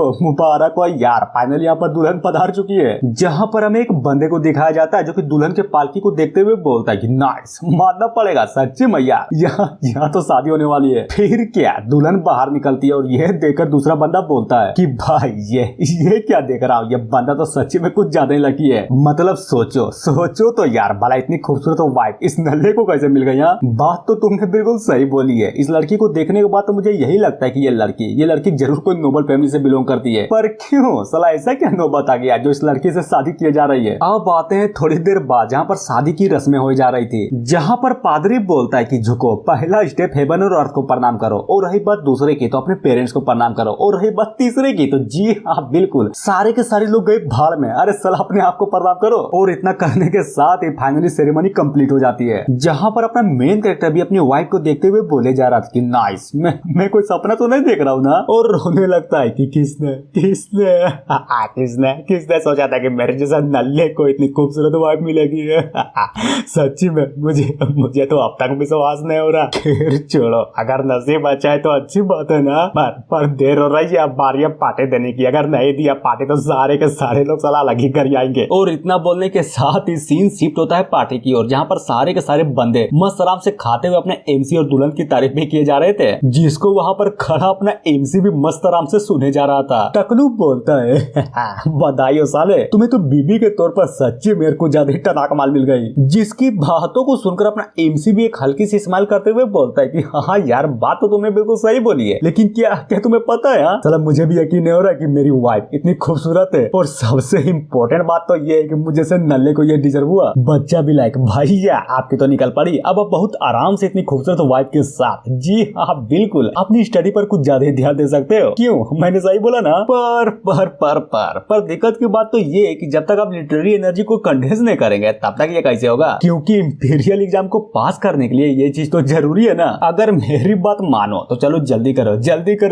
हो यार, फाइनली यहाँ पर दुल्हन पधार चुकी है। जहाँ पर हमें एक बंदे को दिखाया जाता है जो कि दुल्हन के पालकी को देखते हुए बोलता है कि नाइस, मानना पड़ेगा सच्ची मैया यहाँ तो शादी होने वाली है। फिर क्या दुल्हन बाहर निकलती है और यह देखकर दूसरा बंदा बोलता है कि भाई ये क्या देख रहा हूँ, ये बंदा तो सच्ची में कुछ ज्यादा ही लकी है। मतलब सोचो तो यार, भला इतनी खूबसूरत वाइफ इस नल्ले को कैसे मिल गई? बात तो तुमने बिल्कुल सही बोली है। इस लड़की को देखने के बाद तो मुझे यही लगता है कि ये लड़की जरूर कोई नोबल फैमिली से बिलोंग करती है, पर क्यों साला ऐसा क्या नौबत आ गया जो इस लड़की से शादी की जा रही है? अब आते हैं थोड़ी देर बाद जहाँ पर शादी की रस्में हो जा रही थी, जहाँ पर पादरी बोलता है कि झुको, पहला स्टेप हेवन और अर्थ को प्रणाम करो, और रही बात दूसरे की तो अपने पेरेंट्स को प्रणाम करो, और रही बात तीसरे की तो जी हाँ बिल्कुल सारे के सारे लोग गए भाड़ में, अरे साला अपने आप को प्रणाम करो। और इतना करने के साथ ही फाइनली सेरेमनी कंप्लीट हो जाती है, जहाँ पर अपना मेन कैरेक्टर भी अपनी वाइफ को देखते हुए बोले जा रहा था कि नाइस, मैं कोई सपना तो नहीं देख रहा हूँ ना। और रोने लगता है कि किसने सोचा था कि मेरे जैसा नल्ले को इतनी खूबसूरत वाइफ मिलेगी? सच्ची में मुझे तो अब तक विश्वास नहीं हो रहा। खैर छोड़ो, अगर नसीब अच्छा है तो अच्छी बात है ना, पर देर हो रही है अब बारी अब पार्टी देने की, अगर नहीं दिया पार्टी तो सारे के सारे लोग सलाह लगी कर आएंगे। और इतना बोलने के साथ ही सीन शिफ्ट होता है पार्टी की ओर, जहाँ पर सारे के सारे बंदे मस्त आराम से खाते हुए अपने एमसी और दुल्हन की तारीफ भी किए जा रहे थे, जिसको वहाँ पर खड़ा अपना एमसी भी मस्त आराम से सुने जा रहा था। टकलू बोलता है बधाई हो साले, तुम्हें तो बीबी के तौर पर सच्ची मेरे को ज्यादा ही टनाक माल मिल गई। जिसकी बातों को सुनकर अपना एमसी भी एक हल्की सी स्माइल करते हुए बोलता है कि हाँ यार यार बात तो तुमने बिल्कुल सही बोली है, लेकिन क्या क्या तुम्हें पता है चलो मुझे भी यकीन नहीं हो रहा कि मेरी वाइफ इतनी खूबसूरत है। और सबसे इम्पोर्टेंट बात तो ये है कि मुझे से नल्ले को ये डिजर्व हुआ। बच्चा भी लाइक भैया आपकी तो निकल पड़ी, अब आप बहुत आराम से इतनी खूबसूरत वाइफ के साथ। जी हाँ बिल्कुल, अपनी स्टडी पर कुछ ज्यादा ध्यान दे सकते हो। क्यों, मैंने सही बोला ना? पर दिक्कत की बात तो ये है कि जब तक आप लिटरेरी एनर्जी को कंडेंस नहीं करेंगे तब तक ये कैसे होगा? क्योंकि इंपीरियल एग्जाम को पास करने के लिए ये चीज तो जरूरी है ना। अगर मेरी बात मानो तो चलो जल्दी करो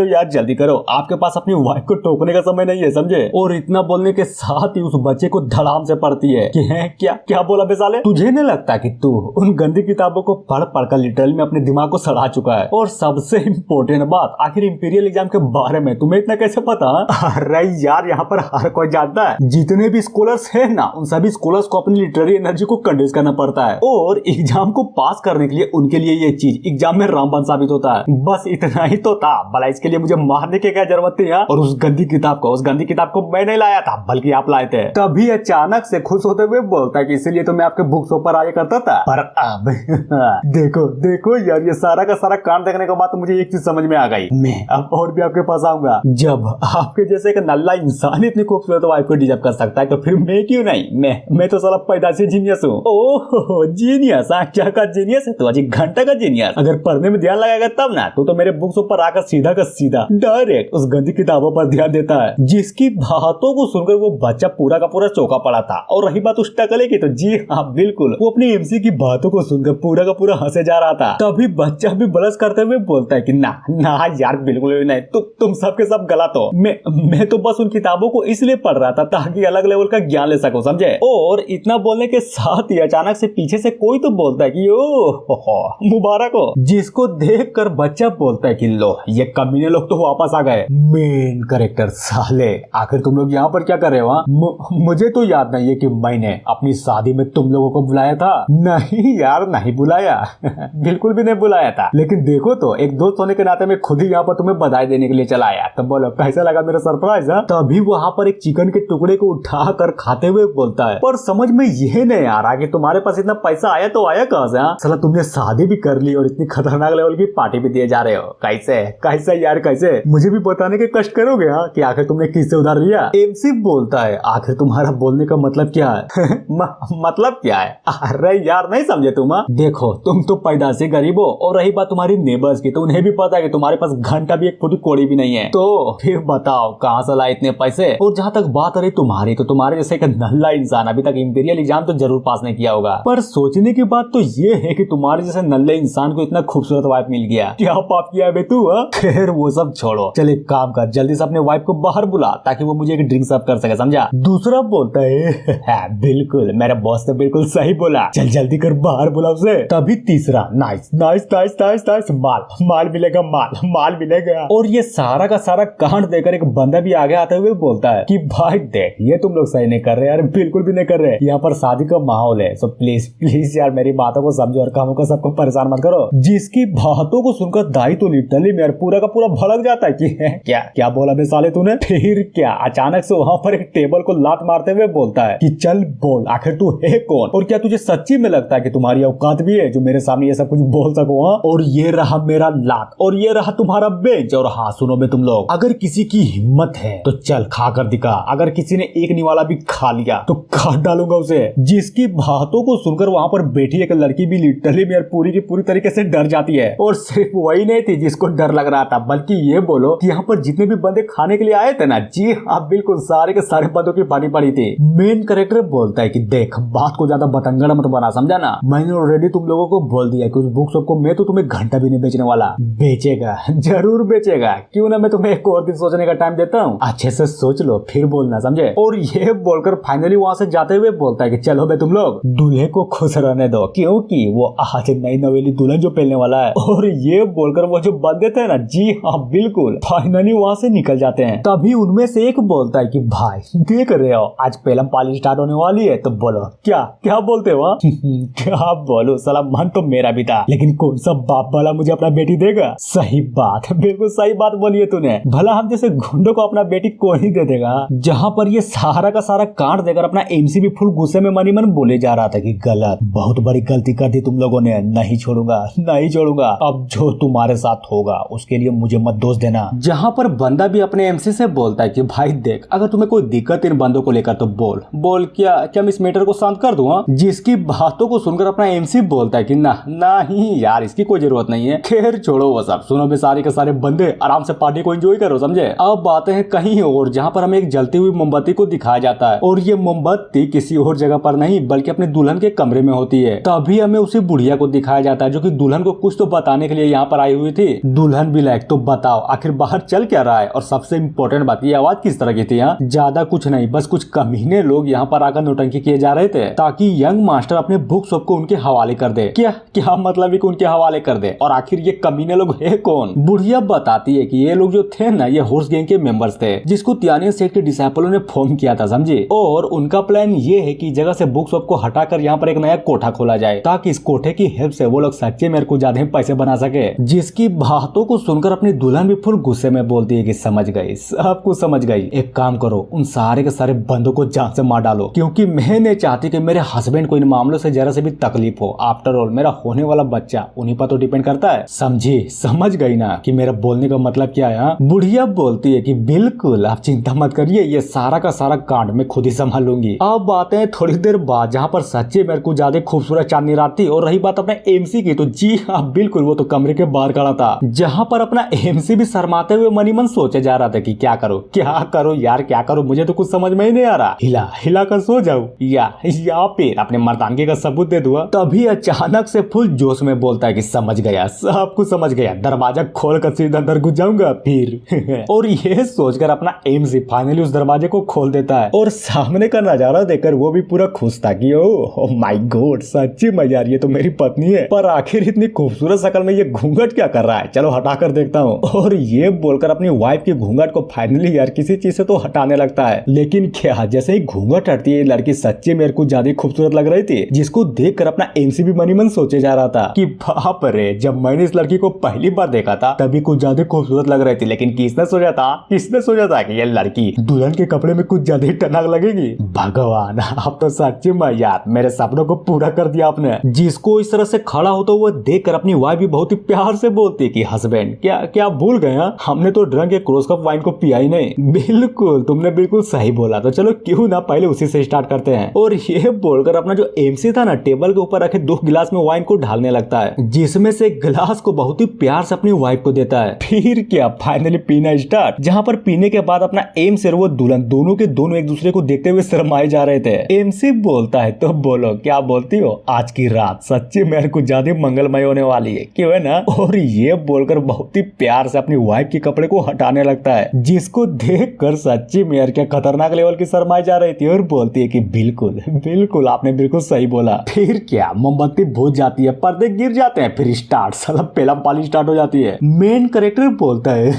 यार, जल्दी करो। आपके पास अपनी वाइफ को टोकने का समय नहीं है, समझे? और इतना बोलने के साथ ही उस बच्चे को धड़ाम से पढ़ती है कि है क्या बोला बे साले? तुझे नहीं लगता कि तू उन गंदी किताबों को पढ़ कर लिटरली में अपने दिमाग को सड़ा चुका है? और सबसे इम्पोर्टेंट बात, आखिर इंपीरियल एग्जाम के बारे में तुम्हें इतना कैसे पता? अरे यार यहाँ पर हर कोई जानता है, जितने भी स्कॉलर्स है ना उन सभी स्कॉलर्स को अपनी लिटरेरी एनर्जी को कंडेंस करना पड़ता है। और एग्जाम को पास करने के लिए उनके लिए ये चीज एग्जाम में रामबाण साबित होता है। बस इतना ही तो था, भला इसके लिए मुझे मारने की क्या जरूरत थी? और उस गंदी किताब को मैं नहीं लाया था बल्कि आप लाए थे। तभी अचानक से खुश होते हुए बोलता है कि इसीलिए तो मैं आपके बुक्स पर आया करता था। पर अब देखो यार, ये सारा का सारा कांड देखने के बाद तो मुझे एक चीज समझ में आ गई। मैं अब और भी आपके पास आऊंगा। जब आपके जैसे एक नल्ला इंसान इतनी खूबसूरत वाइफ को डिजर्व कर सकता है तो फिर मैं क्यों नहीं? मैं तो साला पैदा से जीनियस हूँ। ओह जीनियस, क्या का जीनियस है तो अजी घंटा का जीनियस। अगर पढ़ने में ध्यान लगाएगा तब ना, तो मेरे बुक्स ऊपर आकर सीधा का सीधा डायरेक्ट उस गंदी किताबों पर ध्यान देता है, जिसकी बातों को सुनकर वो बच्चा पूरा का पूरा चौंका पड़ा था। और रही बात उस टकले की, तो जी हाँ बिल्कुल, वो अपनी एमसी की बातों को सुनकर पूरा का पूरा हंसे जा रहा था। तभी बच्चा भी बलस करते हुए बोलता है कि ना यार बिल्कुल भी नहीं, तुम सबके सब गलत हो। मैं तो बस उन किताबों को इसलिए पढ़ रहा था ताकि अलग लेवल का ज्ञान ले सको, समझे? और इतना बोलने के साथ ही अचानक से पीछे से कोई तो बोलता है कि ओ मुबारक हो, जिसको देखकर बच्चा बोलता है कि लो ये कमीने लोग तो वापस आ गए। मेन कैरेक्टर साले, आखिर तुम लोग यहाँ पर क्या कर रहे हो? मुझे तो याद नहीं है कि मैंने अपनी शादी में तुम लोगों को बुलाया था। नहीं यार नहीं बुलाया बिल्कुल भी नहीं बुलाया था। लेकिन देखो तो एक दोस्त होने के नाते मैं खुद ही यहाँ पर तुम्हें बधाई देने के लिए चला आया। तो बोलो कैसा लगा मेरा सरप्राइज? तभी वहाँ पर एक चिकन के टुकड़े को उठा कर खाते हुए बोलता है, पर समझ में ये नहीं आ रहा कि तुम्हारे पास इतना पैसा आया तो आया कहाँ से? साला तुमने शादी भी कर ली और इतनी खतरनाक लेवल की पार्टी भी दिए जा रहे हो। कैसे यार कैसे? मुझे भी बताने के कष्ट करोगे कि आखिर तुमने किससे उधार लिया? एमसी बोलता है, आखिर तुम्हारा बोलने का मतलब क्या है? मतलब क्या है? अरे यार नहीं समझे तुम? देखो तुम तो पैदा से गरीब हो, और रही बात तुम्हारी नेबर्स की, तो उन्हें भी पता है कि तुम्हारे पास घंटा भी एक फुटी कोड़ी भी नहीं है। तो फिर बताओ कहाँ से लाए इतने पैसे? और जहाँ तक बात रही तुम्हारी, तो तुम्हारे जैसे एक नल्ला इंसान अभी तक इंपीरियल एग्जाम तो जरूर पास नहीं किया होगा। पर सोचने की बात तो ये है कि तुम्हारे जैसे नल्ले इंसान को इतना खूबसूरत वाइफ मिल गया। क्या पाप किया है तू? खैर वो सब छोड़ो, चल एक काम कर, जल्दी से अपने वाइफ को बाहर बुला ताकि वो मुझे एक ड्रिंक सर्व कर सके, समझा? दूसरा बोलता है बिल्कुल मेरा बॉस तो बिल्कुल सही बोला, चल जल्दी कर बाहर बुला उसे। तभी तीसरा नाइस माल मिलेगा, माल मिलेगा। और ये सारा का सारा कांड देकर एक बंदा भी आगे आते हुए बोलता है कि भाई देख ये तुम लोग सही नहीं कर रहे यार, बिल्कुल भी नहीं कर रहे। यहाँ पर शादी का माहौल है, सो प्लीज यार मेरी बातों को समझो और कामों को सबको परेशान मत करो। जिसकी बातों को सुनकर दाई तो लिटरली में पूरा का पूरा भड़क जाता है कि क्या बोला बे साले तूने? फिर क्या अचानक से वहाँ पर एक टेबल को लात मारते हुए बोलता है कि चल बोल आखिर तू है कौन, और क्या तुझे सच्ची में लगता है कि तुम्हारी औकात भी है जो मेरे सामने ये सब कुछ बोल सको? और ये रहा मेरा लात और ये रहा तुम्हारा बेंच। और हाँ सुनो बे तुम लोग, अगर किसी की हिम्मत है तो चल खा कर दिखा, अगर किसी ने एक निवाला भी खा लिया तो काट डालूंगा उसे। जिसकी बातों को सुनकर वहाँ पर बैठी एक लड़की भी लिटरली में पूरी की पूरी तरीके से डर जाती है। और सिर्फ वही नहीं थी जिसको डर लग रहा था, बल्कि ये बोलो कि यहाँ पर जितने भी बंदे खाने के लिए आए थे ना, जी हाँ बिल्कुल सारे के सारे बंदों की पानी पड़ी थी। मेन कैरेक्टर बोलता है कि देख बात को ज्यादा बतंगड़ मत बना, समझा ना? मैंने ऑलरेडी तुम लोगों को बोल दिया कि उस बुक शॉप को मैं तो तुम्हें घंटा भी नहीं बेचने वाला। बेचेगा जरूर बेचेगा, क्यों ना मैं तुम्हें एक और दिन सोचने का टाइम देता हूँ, अच्छे से सोच लो फिर बोलना, समझे? और ये बोलकर फाइनली वहाँ से जाते हुए बोलता है कि चलो बे तुम लोग दूल्हे को खुश रहने दो, क्योंकि वो आज नई नवेली दुल्हन जो पहनने वाला है। और ये बोलकर वो जो बंदे थे ना, जी हाँ बिल्कुल फाइनली वहाँ से निकल जाते हैं। तभी उनमें से एक बोलता है कि भाई देख रहे हो आज पहलम पाली स्टार्ट होने वाली है, तो बोलो क्या बोलते हो? क्या बोलो साला, मन तो मेरा भी था, लेकिन कौन सा बाप वाला मुझे अपना बेटी देगा? सही बात, बिल्कुल सही बात बोली है तूने। भला हम जैसे गुंडों को अपना बेटी कौन ही दे देगा? जहाँ पर ये सारा का सारा कांड देकर अपना एमसी भी फुल गुस्से में मनी मन बोले जा रहा था कि गलत, बहुत बड़ी गलती कर दी तुम लोगों ने, नहीं छोड़ूंगा। अब अब जो तुम्हारे साथ होगा उसके लिए मुझे मत दोष देना। जहाँ पर बंदा भी अपने एमसी से बोलता है कि भाई देख, अगर तुम्हें कोई दिक्कत इन बंदों को लेकर तो बोल बोल, क्या क्या मैं इस मैटर को शांत कर दूं? जिसकी बातों को सुनकर अपना एमसी बोलता है कि ना नहीं यार, इसकी कोई जरूरत नहीं है, खैर छोड़ो वो सब, सुनो भी सारे के सारे बंदे आराम से पार्टी को एंजॉय करो, समझे। अब बातें हैं कहीं और, जहाँ पर हमें एक जलती हुई मोमबत्ती को दिखाया जाता है और ये मोमबत्ती किसी और जगह पर नहीं बल्कि अपने दुल्हन के कमरे में होती है। तभी हमें उसी बुढ़िया को दिखाया जाता है जो कि दुल्हन को कुछ तो बताने के लिए यहाँ पर आई हुई थी। दुल्हन भी लाइक, तो बताओ आखिर बाहर चल क्या रहा है, और सबसे इम्पोर्टेंट बात, ये आवाज किस तरह की थी? यहाँ ज्यादा कुछ नहीं, बस कुछ कमीने लोग यहाँ पर आकर नौटंकी किए जा रहे थे ताकि यंग मास्टर अपने बुक शॉप को उनके हवाले कर दे। क्या क्या मतलब है कि उनके हवाले कर दे? और आखिर ये कमीने लोग है कौन? बुढ़िया बताती है कि ये लोग जो थे ना, ये हॉर्स गैंग के मेंबर्स थे जिसको तियानिया सेठ के डिसाइपलों ने फॉर्म किया था, समझे। और उनका प्लान ये है कि जगह से बुक शॉप को हटाकर यहाँ पर एक नया कोठा खोला जाए ताकि इस कोठे की हेल्प से वो लोग सच्चे मेरे को ज्यादा पैसे बना सके। जिसकी बातों को सुनकर अपनी दुल्हन भी फुल गुस्से में बोलती है कि समझ गई, सब कुछ समझ गई, एक काम करो, उन सारे के सारे बंदों को जान से मार डालो, क्योंकि मैं नहीं चाहती कि मेरे हस्बैंड को इन मामलों से जरा से भी तकलीफ हो। आफ्टर ऑल मेरा होने वाला बच्चा उन्हीं पर तो डिपेंड करता है, समझी। समझ गई ना कि मेरा बोलने का मतलब क्या है? बुढ़िया बोलती है कि बिल्कुल आप चिंता मत करिए, ये सारा का सारा कांड मैं खुद ही संभाल लूंगी। अब बातें हैं थोड़ी देर बाद, जहाँ पर सच्चे मेरे को ज्यादा खूबसूरत चांदनी रात थी। और रही बात अपने एमसी की, तो जी हाँ बिल्कुल, वो तो कमरे के बाहर खड़ा था, जहाँ पर अपना एमसी भी शर्माते हुए मनी मन सोचे जा रहा था कि क्या करो यार, क्या करो, मुझे तो कुछ समझ में ही नहीं आ रहा, हिला कर सो जाऊं या फिर अपने मर्दानगी का सबूत दे दूंगा। तभी अचानक से फुल जोश में बोलता है कि समझ गया, सब कुछ समझ गया, दरवाजा खोल कर सीधा अंदर घुस जाऊंगा फिर। और ये सोचकर अपना एमसी फाइनली उस दरवाजे को खोल देता है और सामने का नजारा देखकर वो भी पूरा खुश था कि ओ माय गॉड, सच्ची में यार ये तो मेरी पत्नी है, पर आखिर इतनी खूबसूरत शक्ल में ये घूंघट क्या कर रहा है, चलो हटा कर देखता हूँ। और ये बोलकर अपनी वाइफ की घूंघट को फाइनली यार किसी चीज से तो हटाने लगता है। लेकिन क्या, जैसे ही घूंघट हटती है, लड़की सच्ची मेरे को ज्यादा खूबसूरत लग रही थी, जिसको देखकर अपना एमसी भी मनी मन सोचे जा रहा था कि बाप रे, जब मैंने इस लड़की को पहली बार देखा था तभी कुछ ज्यादा खूबसूरत लग रही थी, लेकिन किसने सोचा था कि ये लड़की दुल्हन के कपड़े में कुछ ज्यादा ही टनक लगेगी। भगवान, आप तो सच्ची में यार मेरे सपनों को पूरा कर दिया आपने। जिसको इस तरह से खड़ा होता हुआ देखकर अपनी वाइफ भी बहुत ही प्यार से बोलती कि हस्बैंड क्या भूल गए, हमने तो ड्रंक के क्रॉस कप वाइन को पिया ही नहीं। बिल्कुल, तुमने बिल्कुल सही बोला, तो चलो क्यों ना पहले उसी से स्टार्ट करते हैं। और ये बोलकर अपना जो एमसी था ना, टेबल के ऊपर रखे 2 गिलास में वाइन को ढालने लगता है, जिसमें से एक गिलास को बहुत ही प्यार से अपनी वाइफ को देता है। फिर क्या, फाइनली पीना स्टार्ट, जहाँ पर पीने के बाद अपना एमसी और वो दुल्हन दोनों के दोनों एक दूसरे को देखते हुए शर्माए जा रहे थे। एमसी बोलता है तो बोलो क्या बोलती हो, आज की रात सच्ची मेरे को ज्यादा मंगलमय होने वाली है, क्यों है ना। और ये बोलकर बहुत ही प्यार से अपनी वाइफ के कपड़े को हटाने लगता है, जिसको देखकर सच्ची मेयर क्या खतरनाक लेवल की शर्माई जा रही थी और बोलती है कि बिल्कुल आपने बिल्कुल सही बोला। फिर क्या, मोमबत्ती बुझ जाती है, पर्दे गिर जाते हैं, फिर स्टार्ट साला पेलम पाली स्टार्ट हो जाती है। मेन कैरेक्टर बोलता है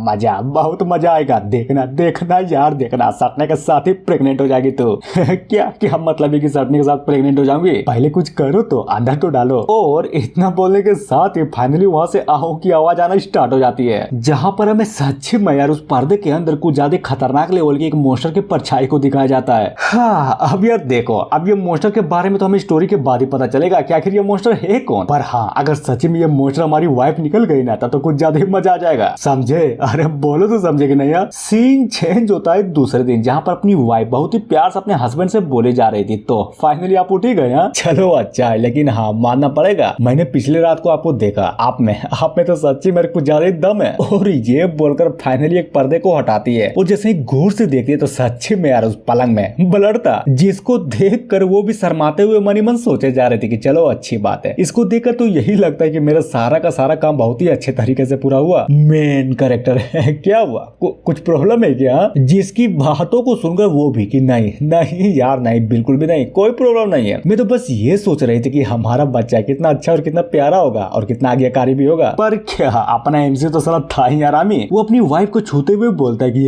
मजा, बहुत मजा आएगा, देखना यार, देखना सटने के साथ ही प्रेग्नेंट हो जाएगी तो। क्या मतलब है कि सटने के साथ प्रेग्नेंट हो जाऊंगी, पहले कुछ करो तो अंदर तो डालो। और इतना बोलने के साथ ही फाइनली वहाँ से आहो की आवाज आना स्टार्ट हो जाती है, जहाँ पर हमें सच्ची में यार उस पर्दे के अंदर कुछ ज्यादा खतरनाक लेवल की एक मोस्टर के परछाई को दिखाया जाता है। हाँ, अब यार देखो, अब ये मोस्टर के बारे में तो हमें स्टोरी के बाद ही पता चलेगा कि आखिर ये मोस्टर है कौन। पर हाँ, अगर सच्ची में ये मोस्टर हमारी वाइफ निकल गई ना, तो कुछ ज्यादा ही मजा आ जाएगा, समझे। अरे बोलो तो समझे कि नहीं यार। सीन चेंज होता है दूसरे दिन, जहाँ पर अपनी वाइफ बहुत ही प्यार से अपने हस्बैंड से बोले जा रही थी, तो फाइनली आप उठ ही गए। चलो अच्छा है, लेकिन हाँ मानना पड़ेगा, मैंने पिछले रात को आपको देखा, आप में तो सच्ची मेरे को ज्यादा दम है। और ये बोलकर फाइनली एक पर्दे को हटाती है और जैसे ही गौर से देखती है तो सच्ची में यार उस पलंग में ब्लड था, जिसको देखकर वो भी शर्माते हुए मनी मन सोचे जा रहे थे कि चलो अच्छी बात है। इसको देखकर तो यही लगता है कि मेरा सारा का सारा काम बहुत ही अच्छे तरीके से पूरा हुआ। मेन कैरेक्टर है, क्या हुआ, कुछ प्रॉब्लम है क्या? जिसकी बातों को सुनकर वो भी कि नहीं यार, नहीं बिल्कुल भी नहीं, कोई प्रॉब्लम नहीं है, मैं तो बस ये सोच रही थी कि हमारा बच्चा कितना अच्छा और कितना प्यारा होगा और कितना आज्ञाकारी भी होगा। पर क्या, अपना एमसी तो साला था ही आरामी। वो अपनी वाइफ को छूते हुए बोलता है कि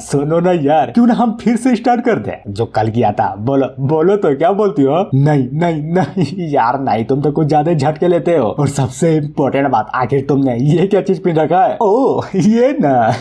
सुनो ना यार, क्यों ना हम फिर से स्टार्ट कर दे जो कल किया था। बोलो तो क्या बोलती हो? नहीं यार नहीं, तुम तो कुछ ज्यादा झटके लेते हो। और सबसे इम्पोर्टेंट बात, आखिर तुमने ये क्या चीज पहन रखा है? ओ ये ना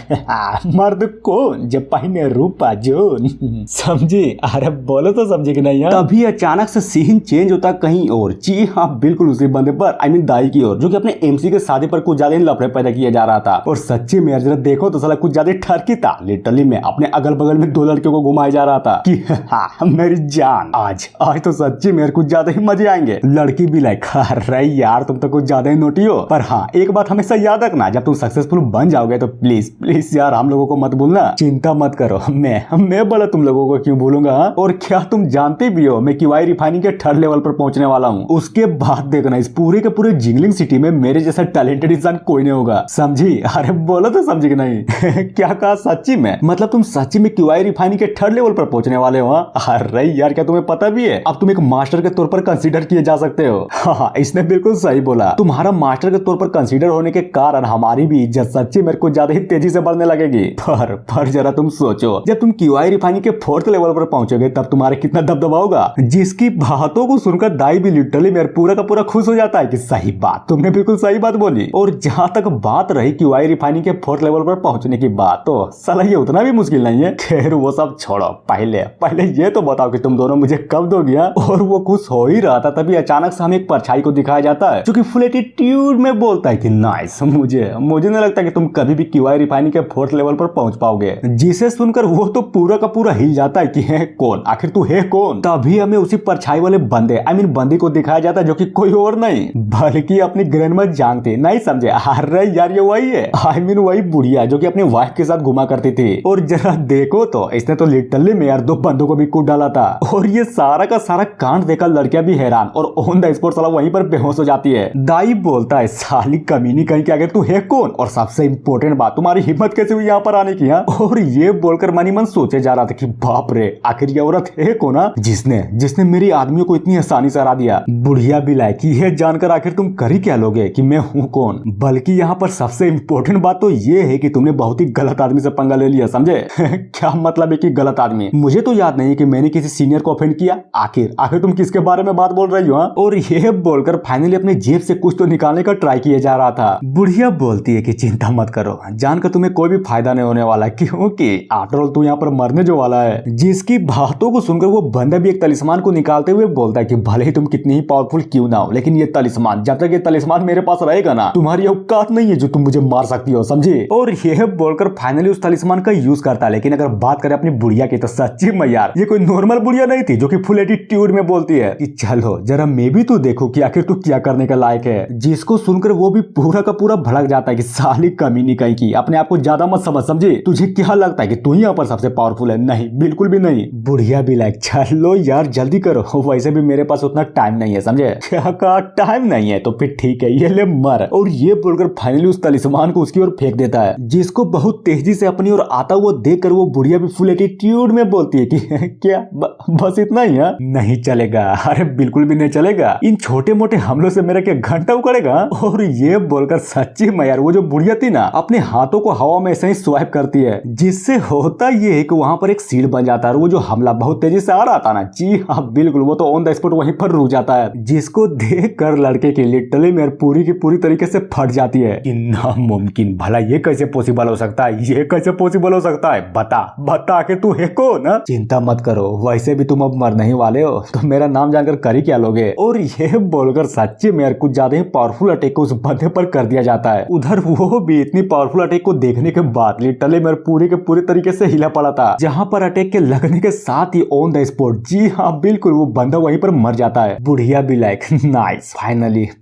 मर्द कौन जब पहने रूपा जोन, समझी? अरे बोलो तो समझी कि नहीं। तभी अचानक से सीन चेंज होता कहीं और। जी हाँ बिल्कुल, उसी बंदे बंदे पर आई मीन दाई की ओर, जो कि अपने एमसी के शादी पर कुछ ज्यादा लफड़े पैदा किया जा रहा था। और सच्ची में जरा देखो तो साला कुछ ज्यादा ठरकी था। लिटरली में अपने अगल बगल में दो लड़कियों को घुमाया जा रहा था कि हाँ मेरी जान आज आज तो सच्ची में कुछ ज्यादा ही मजे आएंगे। लड़की भी लाइक अरे यार तुम तो कुछ ज्यादा ही नोटी हो। पर हाँ एक बात हमेशा याद रखना, जब तुम सक्सेसफुल बन जाओगे तो प्लीज प्लीज यार हम लोगों को मत भूलना। चिंता मत करो, मैं बोला तुम लोगों को क्यों भूलूंगा। और क्या तुम जानते भी हो मैं क्यूआई रिफाइनिंग के थर्ड लेवल पर पहुंचने वाला हूँ। उसके बाद देखना इस पूरे के पूरे जिंगलिंग सिटी में मेरे जैसा टैलेंटेड इंसान कोई नहीं होगा, समझी। अरे बोलो तो समझी कि नहीं क्या कहा सच्ची में, मतलब तुम सच्ची में क्यूआई रिफाइनिंग के थर्ड लेवल पर पहुंचने वाले हो। अरे यार क्या तुम्हें पता भी है अब तुम एक मास्टर के तौर पर कंसीडर किए जा सकते हो। हाँ इसने बिल्कुल सही बोला, तुम्हारा मास्टर के तौर पर कंसीडर होने के कारण हमारी भी इज्जत सच्ची मेरे को ज्यादा ही तेजी से बढ़ने लगेगी। पर जरा तुम सोचो जब तुम क्यूआई रिफाइनिंग के फोर्थ लेवल पर पहुंचोगे तब तुम्हारे कितना दबदबा होगा। जिसकी बातों को सुनकर दाई भी लिटरली मेरे पूरा का पूरा खुश हो जाता है कि सही बात, तुमने बिल्कुल सही बात बोली। और जहां तक बात रही क्यूआई रिफाइनिंग के फोर्थ लेवल पर पहुंचने की बात, तो साला ये उतना भी मुश्किल नहीं है। खैर वो सब छोड़ो, पहले पहले ये तो बताओ कि तुम दोनों मुझे कब दोगी। और वो खुश हो ही रहा था तभी अचानक से हमें एक परछाई को दिखाया जाता है जो कि फुल एटीट्यूड में बोलता है कि नाइस, मुझे नहीं लगता कि तुम कभी भी क्यूआई रिफाइनिंग के फोर्थ लेवल पर पहुंच पाओगे। जिसे सुनकर वो तो पूरा का पूरा हिल जाता है कि है कौन, आखिर तू है कौन। तभी हमें उसी परछाई वाले बंदे आई मीन बंदी को दिखाया जाता है जो कि कोई और नहीं बल्कि अपनी ग्रैंडमा जांग थी। नहीं समझे? अरे यार ये वही है, आई मीन वही बुढ़िया जो कि अपने वाइफ के साथ घुमा करती थी। और जरा देखो तो इसने तो लिटरली में यार दो बंदों को भी कूद डाला था। और ये सारा का सारा कांड देखकर लड़कियां भी हैरान और ऑन द स्पॉट साला वहीं पर बेहोश हो जाती है। दाई बोलता है साली कमीनी कहीं के आगे तू है कौन, और सबसे इम्पोर्टेंट बात तुम्हारी हिम्मत कैसे हुई यहाँ पर आने की। और ये बोलकर मनी मन सोचे जा रहा था कि बाप रे आखिर ये औरत है कौन जिसने मेरी आदमियों को इतनी आसानी से हरा दिया। बुढ़िया भी लायक ये जानकर आखिर तुम कर ही क्या लोगे कि मैं हूँ कौन। बल्कि यहाँ पर सबसे इम्पोर्टेंट बात तो ये है कि तुमने बहुत ही गलत आदमी से पंगा ले लिया, समझे। क्या मतलब है कि गलत आदमी? मुझे तो याद नहीं कि मैंने किसी सीनियर को ऑफेंड किया। आखिर तुम किसके बारे में बात बोल रही हो। और ये बोलकर फाइनली अपने जेब से कुछ तो निकालने का ट्राई किया जा रहा था। बुढ़िया बोलती है कि चिंता मत करो, जानकर तुम्हें कोई भी फायदा नहीं होने वाला, क्योंकि आफ्टर ऑल तू यहाँ पर मरने जो वाला है। जिसकी बातों को सुनकर वो बंदा भी एक तलिस्मान को निकालते हुए बोलता है कि भले ही तुम कितनी ही पावरफुल क्यों ना हो, लेकिन ये तलिस्मान जब तक ये तलिस्मान मेरे पास रहेगा ना, तुम्हारी औकात नहीं है जो तुम मुझे मार सकती हो, समझे। और यह बोलकर फाइनली उस तलिस्मान का यूज करता है। लेकिन अगर बात करें अपनी बुढ़िया की तो सच्ची में यार ये कोई नॉर्मल बुढ़िया नहीं थी जो कि फुल एटीट्यूड में बोलती है कि चलो जरा मैं भी तो देखूं कि आखिर तू क्या करने का लायक है। जिसको सुनकर वो भी पूरा का पूरा भड़क जाता है कि साली कमीनी कहीं की, अपने आप को ज्यादा मत समझ, समझे। तुझे क्या लगता है कि तू ही यहाँ पर सबसे पावरफुल है? नहीं, बिल्कुल भी नहीं। बुढ़िया भी लाइक चलो यार जल्दी करो, वैसे भी मेरे पास उतना टाइम नहीं है, समझे। क्या कहा? टाइम नहीं है तो फिर ठीक है, ये ले मर। और ये बोलकर फाइनली उस तलिस्मान को उसकी ओर फेंक देता है, जिसको बहुत तेजी से अपनी ओर आता हुआ देखकर वो बुढ़िया भी फुल एटीट्यूड में बोलती है कि क्या बस इतना ही है? नहीं चलेगा, अरे बिल्कुल भी नहीं चलेगा, इन छोटे मोटे हमलों से मेरा क्या घंटा उकड़ेगा। और ये बोलकर सच्ची में यार वो जो बुढ़िया थी ना अपने हाथों को हवा में ऐसे ही स्वाइप करती है, जिससे होता ये है कि वहां पर एक सील बन जाता है। और वो जो हमला बहुत तेजी से आ रहा था ना, जी हाँ बिल्कुल, वो तो ऑन द स्पॉट वहीं पर रुक जाता है, जिसको देख कर लड़के की लिटरली मेरे पूरी की पूरी तरीके से फट जाती है कि नामुमकिन, भला ये कैसे पॉसिबल हो सकता है, ये कैसे पॉसिबल हो सकता है, बता के तू है कौन। चिंता मत करो, वैसे भी तुम अब मरने ही वाले हो, तो मेरा नाम जानकर कर ही क्या लोगे। और ये बोलकर सच्ची में कुछ ज्यादा ही पावरफुल अटैक को उस बंदे पर कर दिया जाता है। उधर वो भी इतनी पावरफुल अटैक को देखने के बाद लिटरली मेरे पूरी के पूरी तरीके से हिला पड़ा था, जहां पर अटैक के लगने के साथ ही ऑन द स्पॉट, जी हाँ बिल्कुल, वो बंदा वहीं पर मर जाता है। बुढ़िया भी लाइक नाइस,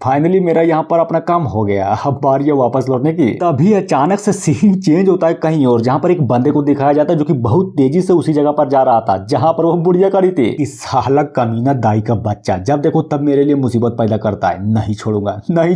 फाइनली मेरा यहाँ पर अपना काम हो गया, अब बारी है वापस लौटने की। तभी अचानक से सीन चेंज होता है कहीं और, जहाँ पर एक बंदे को दिखाया जाता है जो कि बहुत तेजी से उसी जगह पर जा रहा था जहाँ पर वो बुढ़िया खड़ी थी। इस साला कमीना दाई का बच्चा जब देखो तब मेरे लिए मुसीबत पैदा करता है। नहीं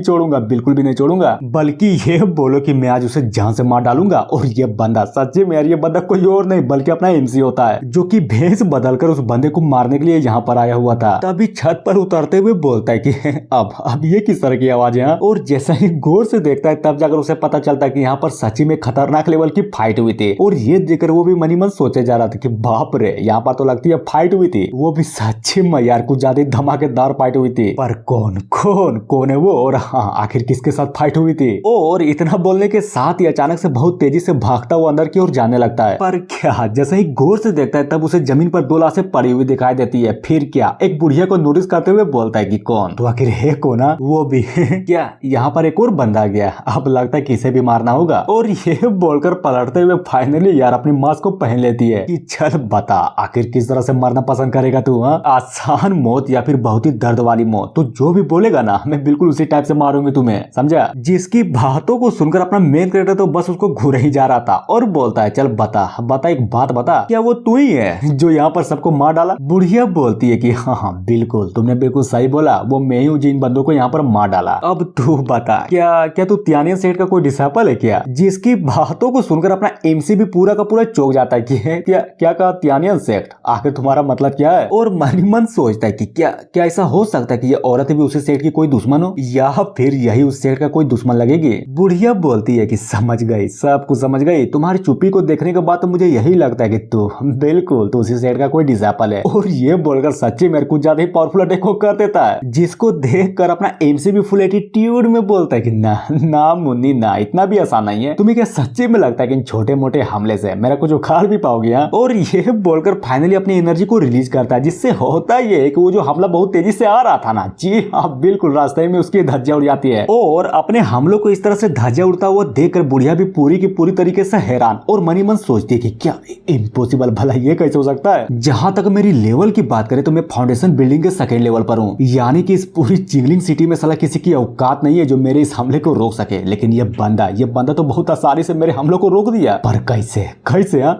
छोड़ूंगा, बिल्कुल भी नहीं छोड़ूंगा, बल्कि ये बोलो कि मैं आज उसे जान से मार डालूंगा। और ये बंदा सच्ची में ये बंदा कोई और नहीं बल्कि अपना एमसी होता है, जो कि भेष बदलकर उस बंदे को मारने के लिए यहाँ पर आया हुआ था। तभी छत पर उतरते हुए बोलता है कि अब ये किस तरह की आवाज है। और जैसा ही गौर से देखता है तब जाकर उसे पता चलता है कि यहाँ पर सच्ची में खतरनाक लेवल की फाइट हुई थी। और ये देखकर वो भी मनी मन सोचे जा रहा था कि बाप रे, यहाँ पर तो लगती है फाइट हुई थी, वो भी सच्ची में यार कुछ ज्यादा धमाकेदार फाइट हुई थी। पर कौन है वो, और हाँ आखिर किसके साथ फाइट हुई थी। और इतना बोलने के साथ ही अचानक से बहुत तेजी से भागता हुआ अंदर की ओर जाने लगता है। पर क्या, जैसे ही गौर से देखता है तब उसे जमीन पर 2 लाशें पड़ी हुई दिखाई देती है। फिर क्या, एक बुढ़िया को नोटिस करते हुए बोलता है कि कौन, तो आखिर अरे कोना वो भी क्या यहाँ पर एक और बंदा गया, अब लगता है किसे भी मारना होगा। और ये बोलकर पलटते हुए फाइनली यार अपनी मास्क को पहन लेती है कि चल बता आखिर किस तरह से मरना पसंद करेगा तू, आसान मौत या फिर बहुत ही दर्द वाली मौत, तो जो भी बोलेगा ना मैं बिल्कुल उसी टाइप से मारूंगी तुम्हें, समझा। जिसकी बातों को सुनकर अपना मेन कैरेक्टर तो बस उसको घूर ही जा रहा था और बोलता है चल बता बता एक बात बता, क्या वो तू ही है जो यहाँ पर सबको मार डाला। बुढ़िया बोलती है कि हाँ हाँ बिल्कुल तुमने बिल्कुल सही बोला, वो मैं ही हूँ जिन बंदों को यहाँ पर मार डाला। अब तू बता क्या तू त्यानियन सेठ का कोई डिसाइपल है क्या। जिसकी बातों को सुनकर अपना एमसी भी पूरा का पूरा चौंक जाता है कि क्या कहा त्यानियन सेठ, आखिर तुम्हारा मतलब क्या है। और मन ही मन सोचता है कि क्या ऐसा हो सकता है कि ये औरत भी उसी सेठ की कोई दुश्मन हो या फिर यही उस सेठ का कोई दुश्मन लगेगी। बुढ़िया बोलती है कि समझ गई, सब कुछ समझ गई, तुम्हारी चुप्पी को देखने के बाद तो मुझे यही लगता है कि तू बिल्कुल तो उसी सेठ का कोई डिसाइपल है। और ये बोलकर सच्ची मेरे कुछ ज्यादा ही पावरफुल अटैक कर देता है, जिसको देखकर अपना एमसी भी फुल एटीट्यूड में बोलता है कि ना मुन्नी ना, इतना भी आसान नहीं है, तुम्हें क्या सच्ची में लगता है कि इन छोटे मोटे हमले से मेरा कुछ उखाड़ भी पाओगे। और ये बोलकर फाइनली अपनी एनर्जी को रिलीज करता है, जिससे होता ये है कि वो जो हमला बहुत तेजी से आ रहा था ना, जी हाँ बिल्कुल रास्ते में उसकी धज्जियां उड़ जाती है। और अपने हमलों को इस तरह से धज्जियां उड़ता हुआ देखकर बुढ़िया भी पूरी की पूरी तरीके से हैरान और मनी मन सोचती है कि क्या इम्पॉसिबल, भला ये कैसे हो सकता है। जहां तक मेरी लेवल की बात करें तो मैं फाउंडेशन बिल्डिंग के सेकेंड लेवल पर हूँ, यानी कि इस पूरी जिंगलिंग सिटी में साला किसी की औकात नहीं है जो मेरे इस हमले को रोक सके। लेकिन ये बंदा तो बहुत आसानी से मेरे हमलों को रोक दिया, पर कैसे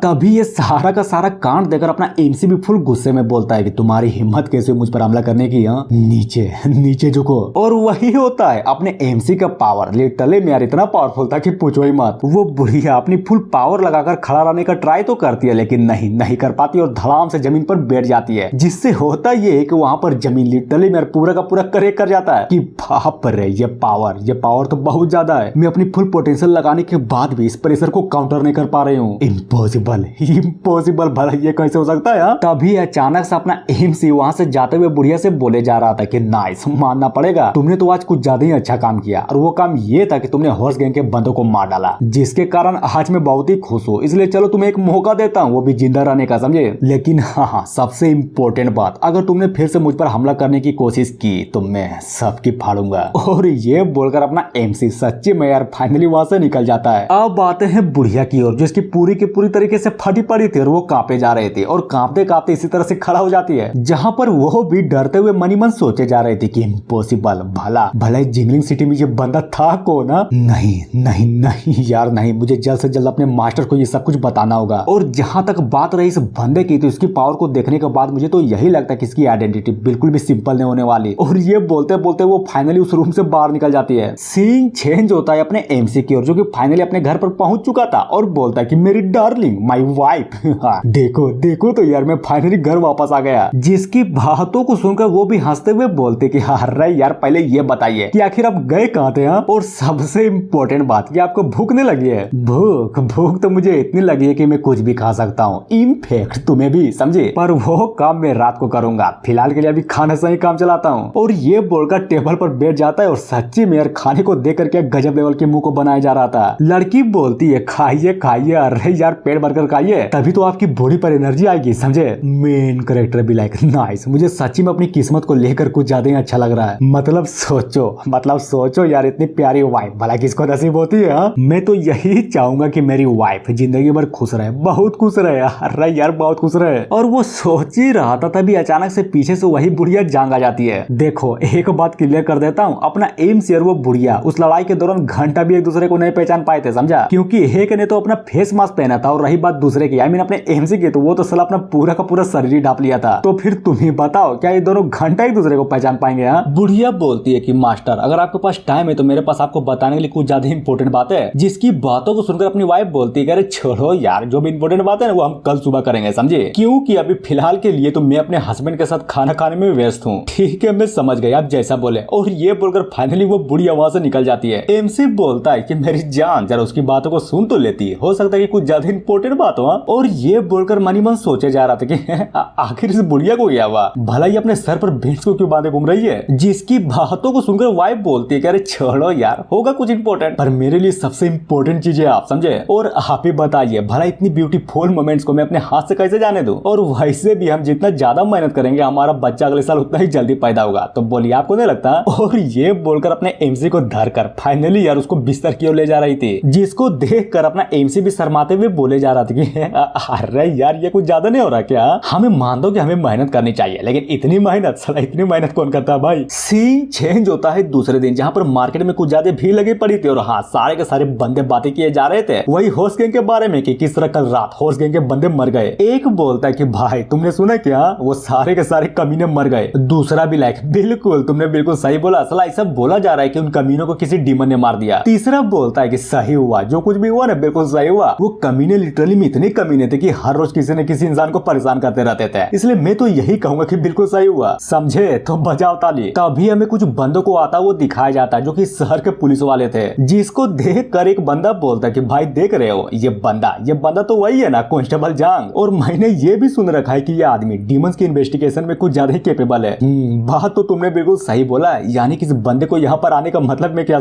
तभी ये सारा का सारा कांड देखकर अपना एमसी भी फुल गुस्से में बोलता है कि तुम्हारी हिम्मत कैसे मुझ पर हमला करने की, नीचे झुको। और वही होता है, अपने एमसी का पावर लिटरली में यार इतना पावरफुल था कि पूछो ही मत। वो बुढ़िया अपनी फुल पावर लगाकर खड़ा रहने का ट्राई तो करती है, लेकिन नहीं कर पाती और धड़ाम से जमीन पर बैठ जाती है, जिससे होता ये है कि वहां पर जमीन लिटरली में पूरा का पूरा करेक्ट कर जाता है कि बाप रे ये पावर तो बहुत ज्यादा है, मैं अपनी फुल पोटेंशियल लगाने के बाद भी इस प्रेशर को काउंटर नहीं कर पा रही हूँ। इम्पॉसिबल भला ये कैसे हो सकता है। तभी अचानक से अपना एमसी वहां से जाते हुए बुढ़िया से बोले जा रहा था कि नाइस, मानना पड़ेगा तुमने तो आज कुछ ज्यादा ही अच्छा काम किया, और वो काम ये था कि तुमने हॉर्स गैंग के बंदों को मार डाला, जिसके कारण आज मैं बहुत ही खुश हूँ, इसलिए चलो तुम्हें एक मौका देता हूँ वो भी जिंदा रहने का, समझे। लेकिन हाँ सबसे इम्पोर्टेंट बात, अगर तुमने फिर से मुझ पर हमला करने की कोशिश की तो मैं सबकी फाड़ूंगा। और ये बोलकर अपना एमसी सच्ची में यार फाइनली वहां से निकल जाता है। अब आते हैं बुढ़िया की ओर, जो इसकी पूरी की पूरी तरीके से फटी पड़ी थी और वो कांपे जा रहे थे, और कांपते कांपते इसी तरह से खड़ा हो जाती है, जहां पर वो भी डरते हुए मनी मन सोचे जा रहे थे कि इम्पॉसिबल, भला जिंगलिंग सिटी में ये बंदा था कौन। नहीं यार नहीं, मुझे जल्द से जल्द अपने मास्टर को ये सब कुछ बताना होगा। और जहां तक बात रही इस बंदे की, तो इसकी पावर को देखने के बाद मुझे तो यही लगता है कि इसकी आइडेंटिटी बिल्कुल भी सिंपल नहीं होने वाली। और ये बोलते बोलते वो फाइनली उस रूम से बाहर निकल जाती है। सीन चेंज होता है अपने एमसी की ओर, जो कि फाइनली अपने घर पर पहुंच चुका था और बोलता है कि मेरी डार्लिंग माय वाइफ देखो तो यार मैं फाइनली घर वापस आ गया। जिसकी बातों को सुनकर वो भी हंसते हुए बोलते कि अरे यार पहले ये बताइए कि आखिर आप गए कहाँ थे। और सबसे इम्पोर्टेंट बात कि आपको भूख नहीं लगी है। भूख तो मुझे इतनी लगी है कि मैं कुछ भी खा सकता हूँ, इनफैक्ट तुम्हें भी, समझे। पर वो काम मैं रात को करूंगा, फिलहाल के लिए अभी खाने से ही काम चलाता हूँ। और ये बोलकर टेबल पर बैठ जाता है, और सच्ची में यार खाने को देख करके गजब लेवल के मुंह को बनाया जा रहा था। लड़की बोलती है खाइए, अरे यार पेट भरकर खाइए, तभी तो आपकी बॉडी पर एनर्जी आएगी, समझे। मेन कैरेक्टर भी लाइक नाइस, मुझे सच्ची में अपनी किस्मत को लेकर कुछ ज्यादा ही अच्छा लग रहा है। मतलब सोचो यार, इतनी प्यारी वाइफ भला किसको नसीब होती है। मैं तो यही चाहूंगा कि मेरी वाइफ जिंदगी भर खुश रहे, बहुत खुश रहे, अरे यार बहुत खुश रहे। और वो सोच ही रहा था, तभी अचानक से पीछे से वही बुढ़िया जांग आ जाती है। देखो एक बात क्लियर कर देता हूँ, अपना एम से वो बुढ़िया उस लड़ाई के दौरान घंटा भी एक दूसरे को नहीं पहचान पाए थे, समझा। क्योंकि एक ने तो अपना फेस मास्क पहना था, और रही बात दूसरे की, आई मीन अपने एमसी की, तो वो तो साला अपना पूरा का पूरा शरीर ढाप लिया था। तो फिर तुम ही बताओ क्या ये दोनों घंटा एक दूसरे को पहचान पाएंगे। बुढ़िया बोलती है कि मास्टर अगर आपके पास टाइम है तो मेरे पास आपको बताने के लिए कुछ ज्यादा इंपॉर्टेंट बात है। जिसकी बातों को सुनकर अपनी वाइफ बोलती है कि अरे छोड़ो यार, जो भी इंपॉर्टेंट बात है ना वो हम कल सुबह करेंगे, समझे। क्योंकि अभी फिलहाल के लिए तो मैं अपने हस्बैंड के साथ खाना खाने में व्यस्त हूँ। ठीक है मैं समझ गई, आप जैसा बोले। और ये बोलकर फाइनली वो बुढ़िया वहां से निकल जाती है। एमसी बोलता है कि मेरी जान जरा उसकी बातों को सुन तो लेती है, हो सकता है कि कुछ ज्यादा इंपॉर्टेंट बात हो। और ये बोलकर मनी मन सोचे जा रहा था कि आखिर इस बुढ़िया को क्या हुआ, भला ये अपने सर पर भेंस को क्यों बांधे घूम रही है। जिसकी बातों को सुनकर वाइफ बोलती है कि अरे छोड़ो यार, होगा कुछ इंपॉर्टेंट, पर मेरे लिए सबसे इंपॉर्टेंट चीज है आप, समझे। और आप ही बताइए भला इतनी ब्यूटीफुल मोमेंट्स को मैं अपने हाथ से कैसे जाने दूं। और वैसे भी हम जितना ज्यादा मेहनत करेंगे हमारा बच्चा अगले साल उतना ही जल्दी पैदा होगा। तो बोलिए बोली, आपको नहीं लगता? और ये बोलकर अपने एमसी को धरकर फाइनली यार उसको बिस्तर की ओर ले जा रही थी, जिसको देखकर अपना एमसी भी शर्माते हुए बोले जा रहा था कि अरे यार ये कुछ ज्यादा नहीं हो रहा क्या? हमें मान दो कि हमें मेहनत करनी चाहिए, लेकिन इतनी मेहनत, साला इतनी मेहनत कौन करता है भाई? सीन चेंज होता है दूसरे दिन, जहाँ पर मार्केट में कुछ ज्यादा भीड़ लगी पड़ी थी और हाँ, सारे के सारे बंदे बातें किए जा रहे थे वही हॉर्स गैंग के बारे में कि किस तरह कल रात हॉर्स गैंग के बंदे मर गए। एक बोलता है कि भाई तुमने सुना क्या, वो सारे के सारे कमीने मर गए। दूसरा भी लाइक बिल्कुल तुमने बिल्कुल सही बोला, साला ऐसा बोला जा रहा है कि उन कमीनों को किसी डीमन ने मार दिया। तीसरा बोलता है कि सही हुआ, जो कुछ भी हुआ ना बिल्कुल सही हुआ। वो कमीने लिटरली में इतने कमीने थे कि हर रोज किसी न किसी इंसान को परेशान करते रहते थे, इसलिए मैं तो यही कहूंगा कि बिल्कुल सही हुआ, समझे? तो बजाओ ताली। तभी हमें कुछ बंदों को आता वो दिखाया जाता है जो कि शहर के पुलिस वाले थे, जिसको देख कर एक बंदा बोलता है कि भाई देख रहे हो ये बंदा तो वही है ना, कांस्टेबल जांग। और मैंने ये भी सुन रखा है कि ये आदमी डीमंस की इन्वेस्टिगेशन में कुछ ज्यादा ही कैपेबल है। बात तो तुमने बिल्कुल सही बोला, यानी कि इस बंदे को यहाँ पर आने का मतलब मैं क्या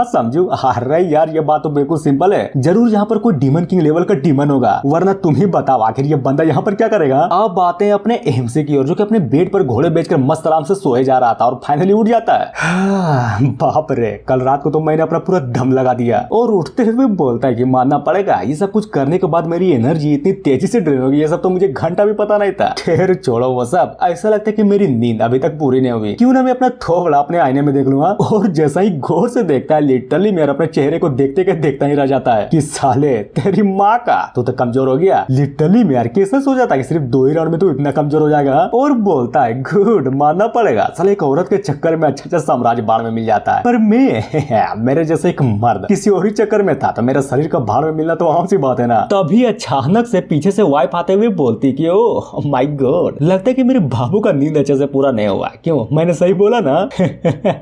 समझू? अरे यार ये बात तो बिल्कुल सिंपल है, जरूर यहाँ पर कोई डीमन किंग लेवल का डीमन होगा, वरना तुम ही बताओ आखिर ये बंदा यहाँ पर क्या करेगा? अब आते हैं अपने एमसी की ओर, जो कि अपने बेड पर घोड़े बेचकर मस्त आराम से सोए जा रहा था और फाइनली उठ जाता है। बाप रे, कल रात को तो मैंने अपना पूरा दम लगा दिया। और उठते हुए बोलता है कि मानना पड़ेगा ये सब कुछ करने के बाद मेरी एनर्जी इतनी तेजी से ड्रेन होगी, ये सब तो मुझे घंटा भी पता नहीं था। खैर छोड़ो वो सब, ऐसा लगता है कि मेरी नींद अभी तक पूरी नहीं हुई, क्यों ना मैं अपना थोबड़ा अपने आईने में देख लूंगा। और जैसा ही गौर से देखता है, लिटरली मेरा अपने चेहरे को देखते के देखता ही रह जाता है कि साले तेरी माँ का तू तो कमजोर हो गया। लिटरली में यार कैसे सो जाता है सिर्फ 2 ही राउंड में तू इतना कमजोर हो जाएगा। और बोलता है गुड, मानना पड़ेगा साले एक औरत के चक्कर में अच्छा साम्राज्य बाढ़ में मिल जाता है, पर मैं मेरे जैसे एक मर्द किसी और ही चक्कर में था तो मेरा शरीर का भाड़ में मिलना तो आम सी बात है ना। तभी अचानक से पीछे से वाइफ आते हुए बोलती कि ओ माय गॉड, लगता है कि मेरे बाबू का नींद अच्छे से पूरा नहीं हुआ। क्यों, मैंने सही बोला ना?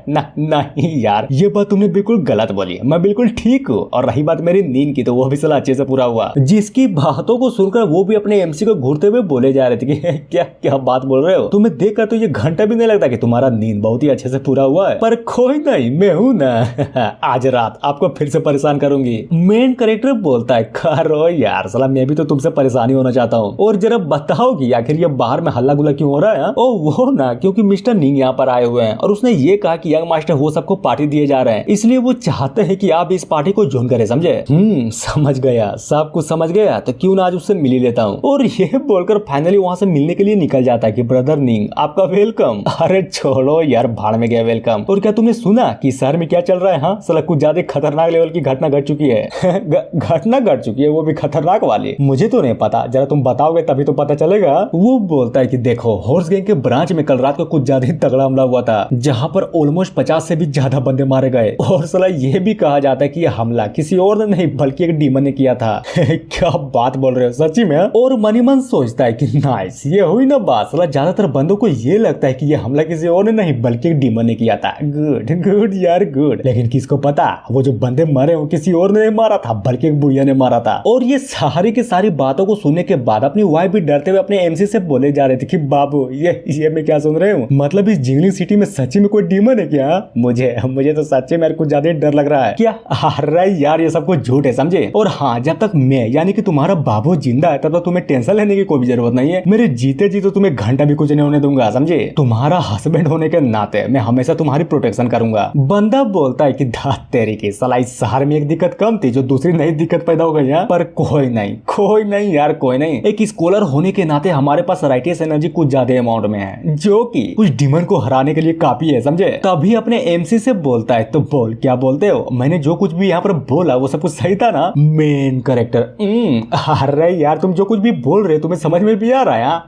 नहीं यार, ये बात तुमने बिल्कुल गलत बोली, मैं बिल्कुल ठीक हूँ। और रही बात मेरी नींद की, तो वो भी साला अच्छे से पूरा हुआ। जिसकी बातों को सुनकर वो भी अपने एमसी को घूरते हुए बोले जा रहे थे कि क्या क्या बात बोल रहे हो, तुम्हें देखकर तो ये घंटा भी नहीं लगता कि तुम्हारा नींद बहुत ही अच्छे से पूरा हुआ है। पर कोई नहीं, मैं हूँ ना, आज रात आपको फिर से परेशान करूंगी। मेन कैरेक्टर बोलता है करो यार, साला मैं भी तो तुमसे परेशानी होना चाहता हूँ, और जरा बताओ कि आखिर ये बाहर में हल्ला गुल्ला क्यों हो रहा है? ओ वो ना, क्योंकि मिस्टर निंग यहाँ पर आए हुए हैं और उसने ये कहा कि यंग मास्टर वो सबको पार्टी दिए जा रहे हैं, इसलिए वो चाहते हैं कि आप इस पार्टी को ज्वाइन करें, समझे? समझ गया, सब कुछ समझ गया, तो क्यों ना आज उससे मिल ही लेता हूँ। और ये बोलकर फाइनली वहाँ से मिलने के लिए निकल जाता है कि ब्रदर निंग आपका वेलकम। अरे छोड़ो यार, भाड़ में गया वेलकम। और क्या तुमने सुना कि शहर में क्या चल रहा है? हाँ साला कुछ ज्यादा खतरनाक लेवल की घटना घट चुकी है। घटना घट चुकी है, वो भी खतरनाक वाली? मुझे तो नहीं पता, जरा तुम बताओगे तभी तो पता चलेगा। वो बोलता है कि देखो, हॉर्स गैंग के ब्रांच में कल रात को कुछ ज्यादा ही तगड़ा हमला हुआ था, जहाँ पर ऑलमोस्ट 50 से भी ज्यादा बंदे मारे गए। और साला ये भी कहा जाता है कि यह हमला किसी और ने नहीं बल्कि एक डीमन ने किया था। क्या बात बोल रहे हो, सच्ची में? और मनी मन सोचता है कि नाइस, ये हुई ना बात। साला ज्यादातर बंदों को ये लगता है कि ये हमला किसी और ने नहीं बल्कि एक डीमन ने किया था। गुड गुड यार गुड, लेकिन किसको पता वो जो बंदे मरे वो किसी और ने नहीं मारा था बल्कि एक बुढ़िया ने मारा था। और ये सारी की सारी बातों को सुनने के बाद अपनी वाइफ भी डरते हुए अपने एमसी से बोले जा रहे थे कि बाबू ये मैं क्या सुन रहे हूँ, मतलब इस जिंगलिंग सिटी में सच्ची में कोई डीमन है क्या? मुझे तो सच्ची में कुछ ज्यादा डर लग रहा है। क्या? अरे यार ये सब कुछ झूठ है, समझे? और हाँ, जब तक मैं यानी कि तुम्हारा बाबू जिंदा है तब तक तुम्हें टेंशन लेने की कोई भी जरूरत नहीं है। मेरे जीते जी तो तुम्हें घंटा भी कुछ नहीं होने दूंगा, समझे? तुम्हारा हस्बैंड होने के नाते मैं हमेशा तुम्हारी प्रोटेक्शन करूंगा। बंदा बोलता है कि धात तेरी की, साला इस शहर में एक दिक्कत कम थी जो दूसरी नई दिक्कत पैदा हो गई है। पर कोई नहीं यार, कोई नहीं। एक स्कॉलर होने के नाते हमारे पास राइटियस एनर्जी कुछ ज्यादा अमाउंट में है, जो कि कुछ डीमन को हराने के लिए काफी है, समझे? तभी अपने एमसी से बोलता है, तो बोल क्या बोलते हो? मैंने जो कुछ भी यहाँ पर बोला वो सब कुछ सही था ना? मेन कैरेक्टर अरे यार, तुम जो कुछ भी बोल रहे हो तुम्हें समझ में भी आ रहा है?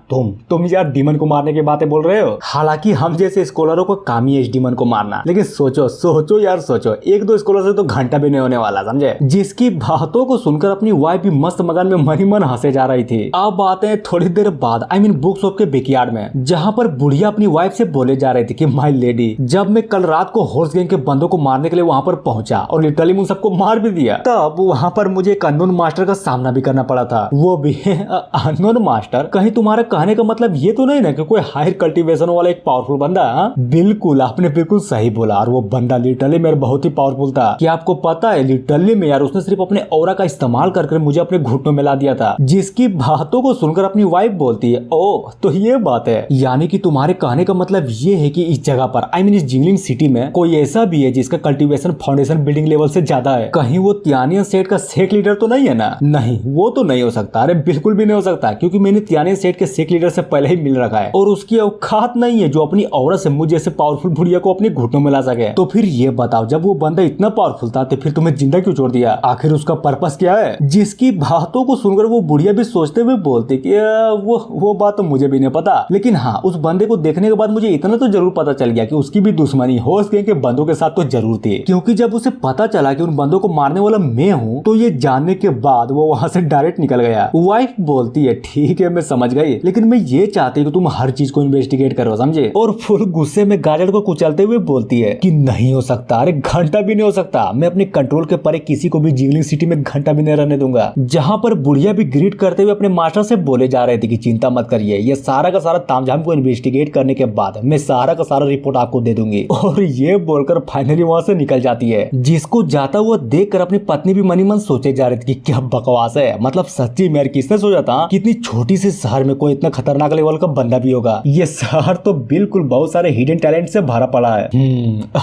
तुम यार डीमन को मारने की बातें बोल रहे हो। हालांकि हम जैसे स्कॉलरों को काम ही है इस डीमन को मारना, लेकिन सोचो यार, सोचो 1-2 स्कॉलर से तो घंटा भी नहीं होने वाला, समझे? जिसकी बातों को सुनकर अपनी वाइफ भी मस्त मगन में मनी मन हंसे जा रही थी। अब आते हैं थोड़ी देर बाद, आई मीन बुक शॉप के बैकयार्ड में, जहाँ पर बुढ़िया अपनी वाइफ से बोले जा रही थी कि माय लेडी, जब मैं कल रात को हॉर्स गैंग के बंदों को मारने के लिए वहाँ पर पहुंचा और लिटरली उन सबको मार भी दिया, तब वहाँ पर मुझे एक अननोन मास्टर का सामना भी करना पड़ा था। वो भी अननोन मास्टर? कहीं तुम्हारा कहने का मतलब ये तो नहीं ना कि कोई हायर कल्टीवेशन वाला एक पावरफुल बंदा? बिल्कुल, आपने बिल्कुल सही बोला। और वो बंदा लिटरली मेरे बहुत ही पावरफुल था। क्या आपको पता है, लिटरली में यार उसने सिर्फ अपने ऑरा का इस्तेमाल करके मुझे अपने घुटनों में ला दिया था। जिसकी बातों को सुनकर अपनी वाइफ बोलती है, ओ तो ये बात है, यानी कि तुम्हारे कहने का मतलब ये ये है कि इस जगह पर इस जिंगलिंग सिटी में कोई ऐसा भी है जिसका कल्टीवेशन फाउंडेशन बिल्डिंग लेवल से ज्यादा है। कहीं वो तियानियन सेट का सेक लीडर तो नहीं है ना? नहीं, वो तो नहीं हो सकता। अरे बिल्कुल भी नहीं हो सकता, क्योंकि मैंने तियानियन सेट के सेक लीडर से पहले ही मिल रखा है और उसकी औकात नहीं है जो अपनी औरत से मुझे जैसे पावरफुल बुढ़िया को अपने घुटनों में ला सके। तो फिर ये बताओ, जब वो बंदा इतना पावरफुल था तो फिर तुम्हें जिंदा क्यों छोड़ दिया? आखिर उसका पर्पस क्या है? जिसकी बातों को सुनकर वो बुढ़िया भी सोचते हुए बोलती कि वो बात तो मुझे भी नहीं पता, लेकिन हाँ, उस बंदे को देखने के बाद मुझे इतना तो जरूर पता चल गया कि उसकी भी दुश्मनी होस्ट गैंग के बंदों के साथ तो जरूर थी। क्योंकि जब उसे पता चला कि उन बंदों को मारने वाला मैं हूँ तो ये जानने के बाद वो वहाँ से डायरेक्ट निकल गया। वाइफ बोलती है ठीक है मैं समझ गई, लेकिन मैं ये चाहती हूँ कि तुम हर चीज को इन्वेस्टिगेट करो, समझे? और फुल गुस्से में गाजर को कुचलते हुए बोलती है कि नहीं हो सकता, अरे घंटा भी नहीं हो सकता, मैं अपने कंट्रोल के परे किसी को भी जिंगलिंग सिटी में घंटा भी नहीं रहने दूंगा। जहाँ पर बुढ़िया भी ग्रीट करते हुए अपने मास्टर से बोले जा रहे थे कि चिंता मत करिए, ये सारा का सारा तामझाम को इन्वेस्टिगेट करने के बाद मैं सारा का सारा रिपोर्ट आपको दे दूंगी। और ये बोलकर फाइनली वहाँ से निकल जाती है। जिसको जाता हुआ देखकर अपनी पत्नी भी मनी मन सोचे जा रही थी कि क्या बकवास है, मतलब सच्ची में किसने सोचा था कि इतनी छोटी सी शहर में कोई इतना खतरनाक लेवल का बंदा भी होगा। ये शहर तो बिल्कुल बहुत सारे हिडन टैलेंट से भरा पड़ा है।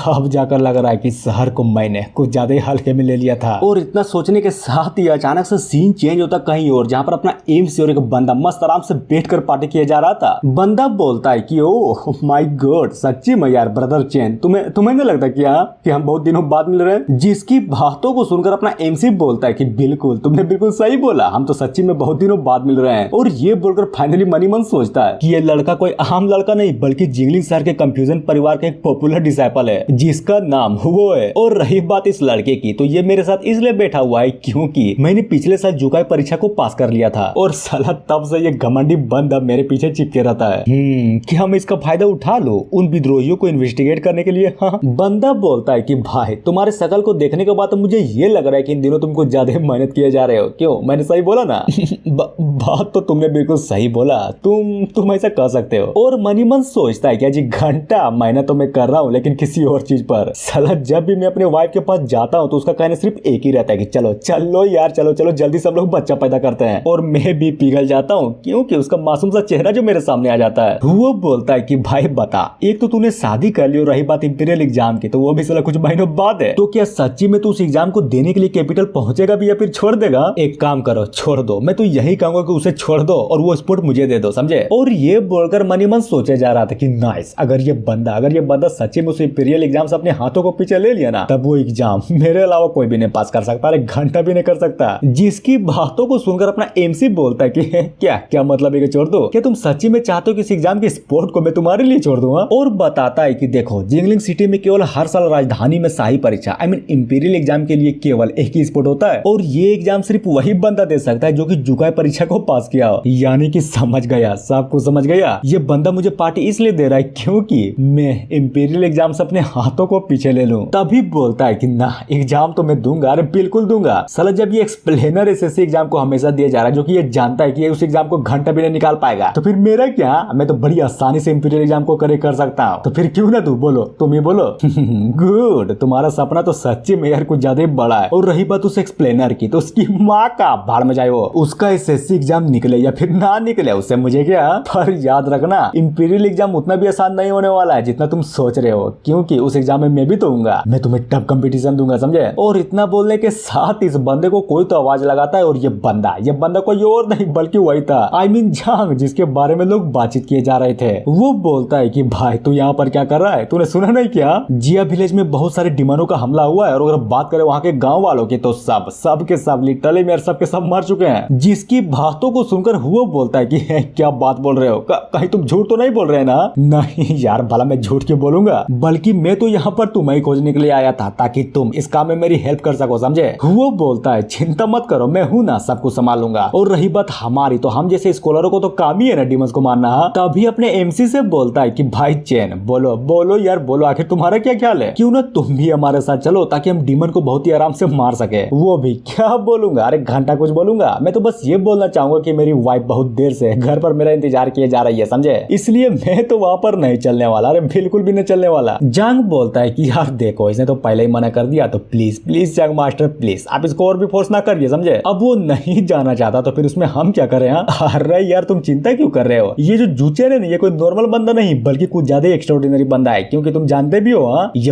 अब जाकर लग रहा है कि शहर को मैंने कुछ ज्यादा ही हल्के में ले लिया था। और इतना सोचने के साथ ही अचानक से सीन चेंज होता कहीं और, जहाँ पर अपना एम से और एक बंदा मस्त आराम से बैठकर पार्टी किया जा रहा था। बंदा बोलता है कि ओह माय गॉड, सच्ची में यार ब्रदर चेन, तुम्हें नहीं लगता कि हम बहुत दिनों बाद मिल रहे हैं? जिसकी बातों को सुनकर अपना एमसी बोलता है कि बिल्कुल, तुमने बिल्कुल सही बोला, हम तो सच्ची में बहुत दिनों बाद मिल रहे हैं। और ये बोलकर फाइनली मनी मन सोचता है कि ये लड़का कोई आम लड़का नहीं बल्कि जिंगलिंग शहर के कंफ्यूजन परिवार का एक पॉपुलर डिसाइपल है जिसका नाम वो है। और रही बात इस लड़के की, तो ये मेरे साथ इसलिए बैठा हुआ है क्योंकि मैंने पिछले साल जुकाई परीक्षा को पास कर लिया था और साला तब से ये घमंडी बंदा मेरे पीछे चिपके रहता है कि हम इसका फायदा उठा लो उन विद्रोहियों को इन्वेस्टिगेट करने के लिए। हाँ, बंदा बोलता है कि भाई तुम्हारे शकल को देखने के बाद तो मुझे ये लग रहा है कि इन दिनों तुमको ज्यादा मेहनत किए जा रहे हो। क्यों, मैंने सही बोला ना? बात तो तुमने बिल्कुल सही बोला, तुम ऐसा कह सकते हो। और मनी मन सोचता है कि जी घंटा मेहनत तो मैं कर रहा हूँ लेकिन किसी और चीज पर। साला जब भी मैं अपने वाइफ के पास जाता हूँ तो उसका कहना सिर्फ एक ही रहता है कि चलो चलो यार, चलो चलो जल्दी सब लोग बच्चा पैदा करते हैं। और मैं भी पिघल जाता हूँ क्योंकि उसका मासूम सा चेहरा जो मेरे सामने आ जाता है। वो बोलता है कि भाई बता, एक तो तूने शादी कर ली और रही बात इंपीरियल एग्जाम की, तो वो भी साला कुछ महीनों बाद है, तो क्या सच्ची में तू उस एग्जाम को देने के लिए कैपिटल पहुंचेगा भी या फिर छोड़ देगा? एक काम करो, छोड़ दो, मैं तो यही कहूंगा कि उसे छोड़ दो और वो स्पोर्ट मुझे दे दो, समझे? और ये बोलकर मनी मन सोचे जा रहा था कि नाइस, अगर ये बंदा सच्ची में उस इंपीरियल एग्जाम से अपने हाथों को पीछे ले लिया ना, तब वो एग्जाम मेरे अलावा कोई भी नहीं पास कर सकता, अरे घंटा भी नहीं कर सकता। जिसकी बातों को सुनकर अपना एमसी बोलता है कि क्या मतलब है कि छोड़ दो? क्या तुम सच्ची में चाहते हो कि इस एग्जाम के स्पोर्ट को मैं तुम्हारे लिए छोड़ दूंगा? और बताता है कि देखो, जिंगलिंग सिटी में केवल हर साल राजधानी में शाही परीक्षा इंपीरियल एग्जाम के लिए केवल एक ही स्पोर्ट होता है और ये एग्जाम सिर्फ वही बंदा दे सकता है जो कि जुकाई परीक्षा को पास किया हो। यानी कि समझ गया, सब कुछ समझ गया। ये बंदा मुझे पार्टी इसलिए दे रहा है क्योंकि मैं इंपीरियल एग्जाम से अपने हाथों को पीछे ले लूं। तभी बोलता है कि ना, एग्जाम तो मैं दूंगा, अरे बिल्कुल दूंगा। साला जब ये एक्सप्लेनर एसएससी एग्जाम को हमेशा दिया जा रहा है जो कि ये जानता है कि ये उस एग्जाम को घंटा भी नहीं निकाल पाएगा, तो फिर मेरा क्या? मैं तो बड़ी आसानी से इंपीरियल एग्जाम को कर सकता हूँ। तो फिर क्यों ना तू बोलो, तुम ही बोलो। गुड, तुम्हारा सपना तो सच्ची में यार कुछ ज्यादा ही बड़ा है। और रही बात उस एक्सप्लेनर की, तो उसकी माँ का भाड़ में जाए वो, उसका एसएससी एग्जाम निकले या फिर ना निकले उससे मुझे क्या। पर याद रखना, इंपीरियल एग्जाम उतना भी आसान नहीं होने वाला है जितना तुम सोच रहे हो, क्योंकि उस एग्जाम में मैं भी तो हूँगा, मैं तुम्हें टफ कंपटीशन दूंगा, समझे? और इतना बोलने के साथ इस बंदे को कोई तो आवाज लगाता है और ये बंदा कोई और नहीं बल्कि वही था, जांग, जिसके बारे में लोग बातचीत किए जा रहे थे। वो बोलता है कि भाई तू यहाँ पर क्या कर रहा है? तूने सुना नहीं क्या? जिया विलेज में बहुत सारे डिमोनों का हमला हुआ है और अगर बात करें वहाँ के गांव वालों की तो सब के सब लिटरली मेरे सब के सब मर चुके हैं। जिसकी बातों को सुनकर वो बोलता है कि क्या बात बोल रहे हो? कहीं तुम झूठ तो नहीं बोल रहे ना? नहीं यार, भला मैं झूठ क्यों बोलूंगा, बल्कि मैं तो यहाँ पर तुम्हें खोजने के लिए आया था ताकि तुम इस काम में मेरी हेल्प कर सको, समझे? वो बोलता है चिंता मत करो, मैं हूँ ना, सब कुछ संभालूंगा। और रही बात हमारी, तो हम जैसे स्कॉलरों को तो काम ही है ना डिमंस को मारना। तभी अपने एमसी से बोलता है कि भाई चैन, बोलो यार बोलो, आखिर तुम्हारा क्या ख्याल है? क्यों ना तुम भी हमारे साथ चलो ताकि हम डीमन को बहुत ही आराम से मार सके। वो भी क्या बोलूंगा, अरे घंटा कुछ बोलूंगा, मैं तो बस ये बोलना चाहूंगा कि मेरी वाइफ बहुत देर से घर पर मेरा इंतजार किए जा रही है, समझे? इसलिए मैं तो वहां पर नहीं चलने वाला, अरे बिल्कुल भी नहीं चलने वाला। जांग बोलता है कि यार देखो, इसने तो पहले ही मना कर दिया, तो प्लीज जांग मास्टर प्लीज आप इसको और भी फोर्स ना करिए, समझे? अब वो नहीं जाना चाहता तो फिर उसमें हम क्या करें? अरे यार तुम चिंता क्यों कर रहे हो? ये जो जूचे ने, ये कोई नॉर्मल बंदा नहीं बल्कि बल्कि कुछ ज्यादा एक्स्ट्राऑर्डिनरी बंदा है, क्योंकि तुम जानते भी हो ये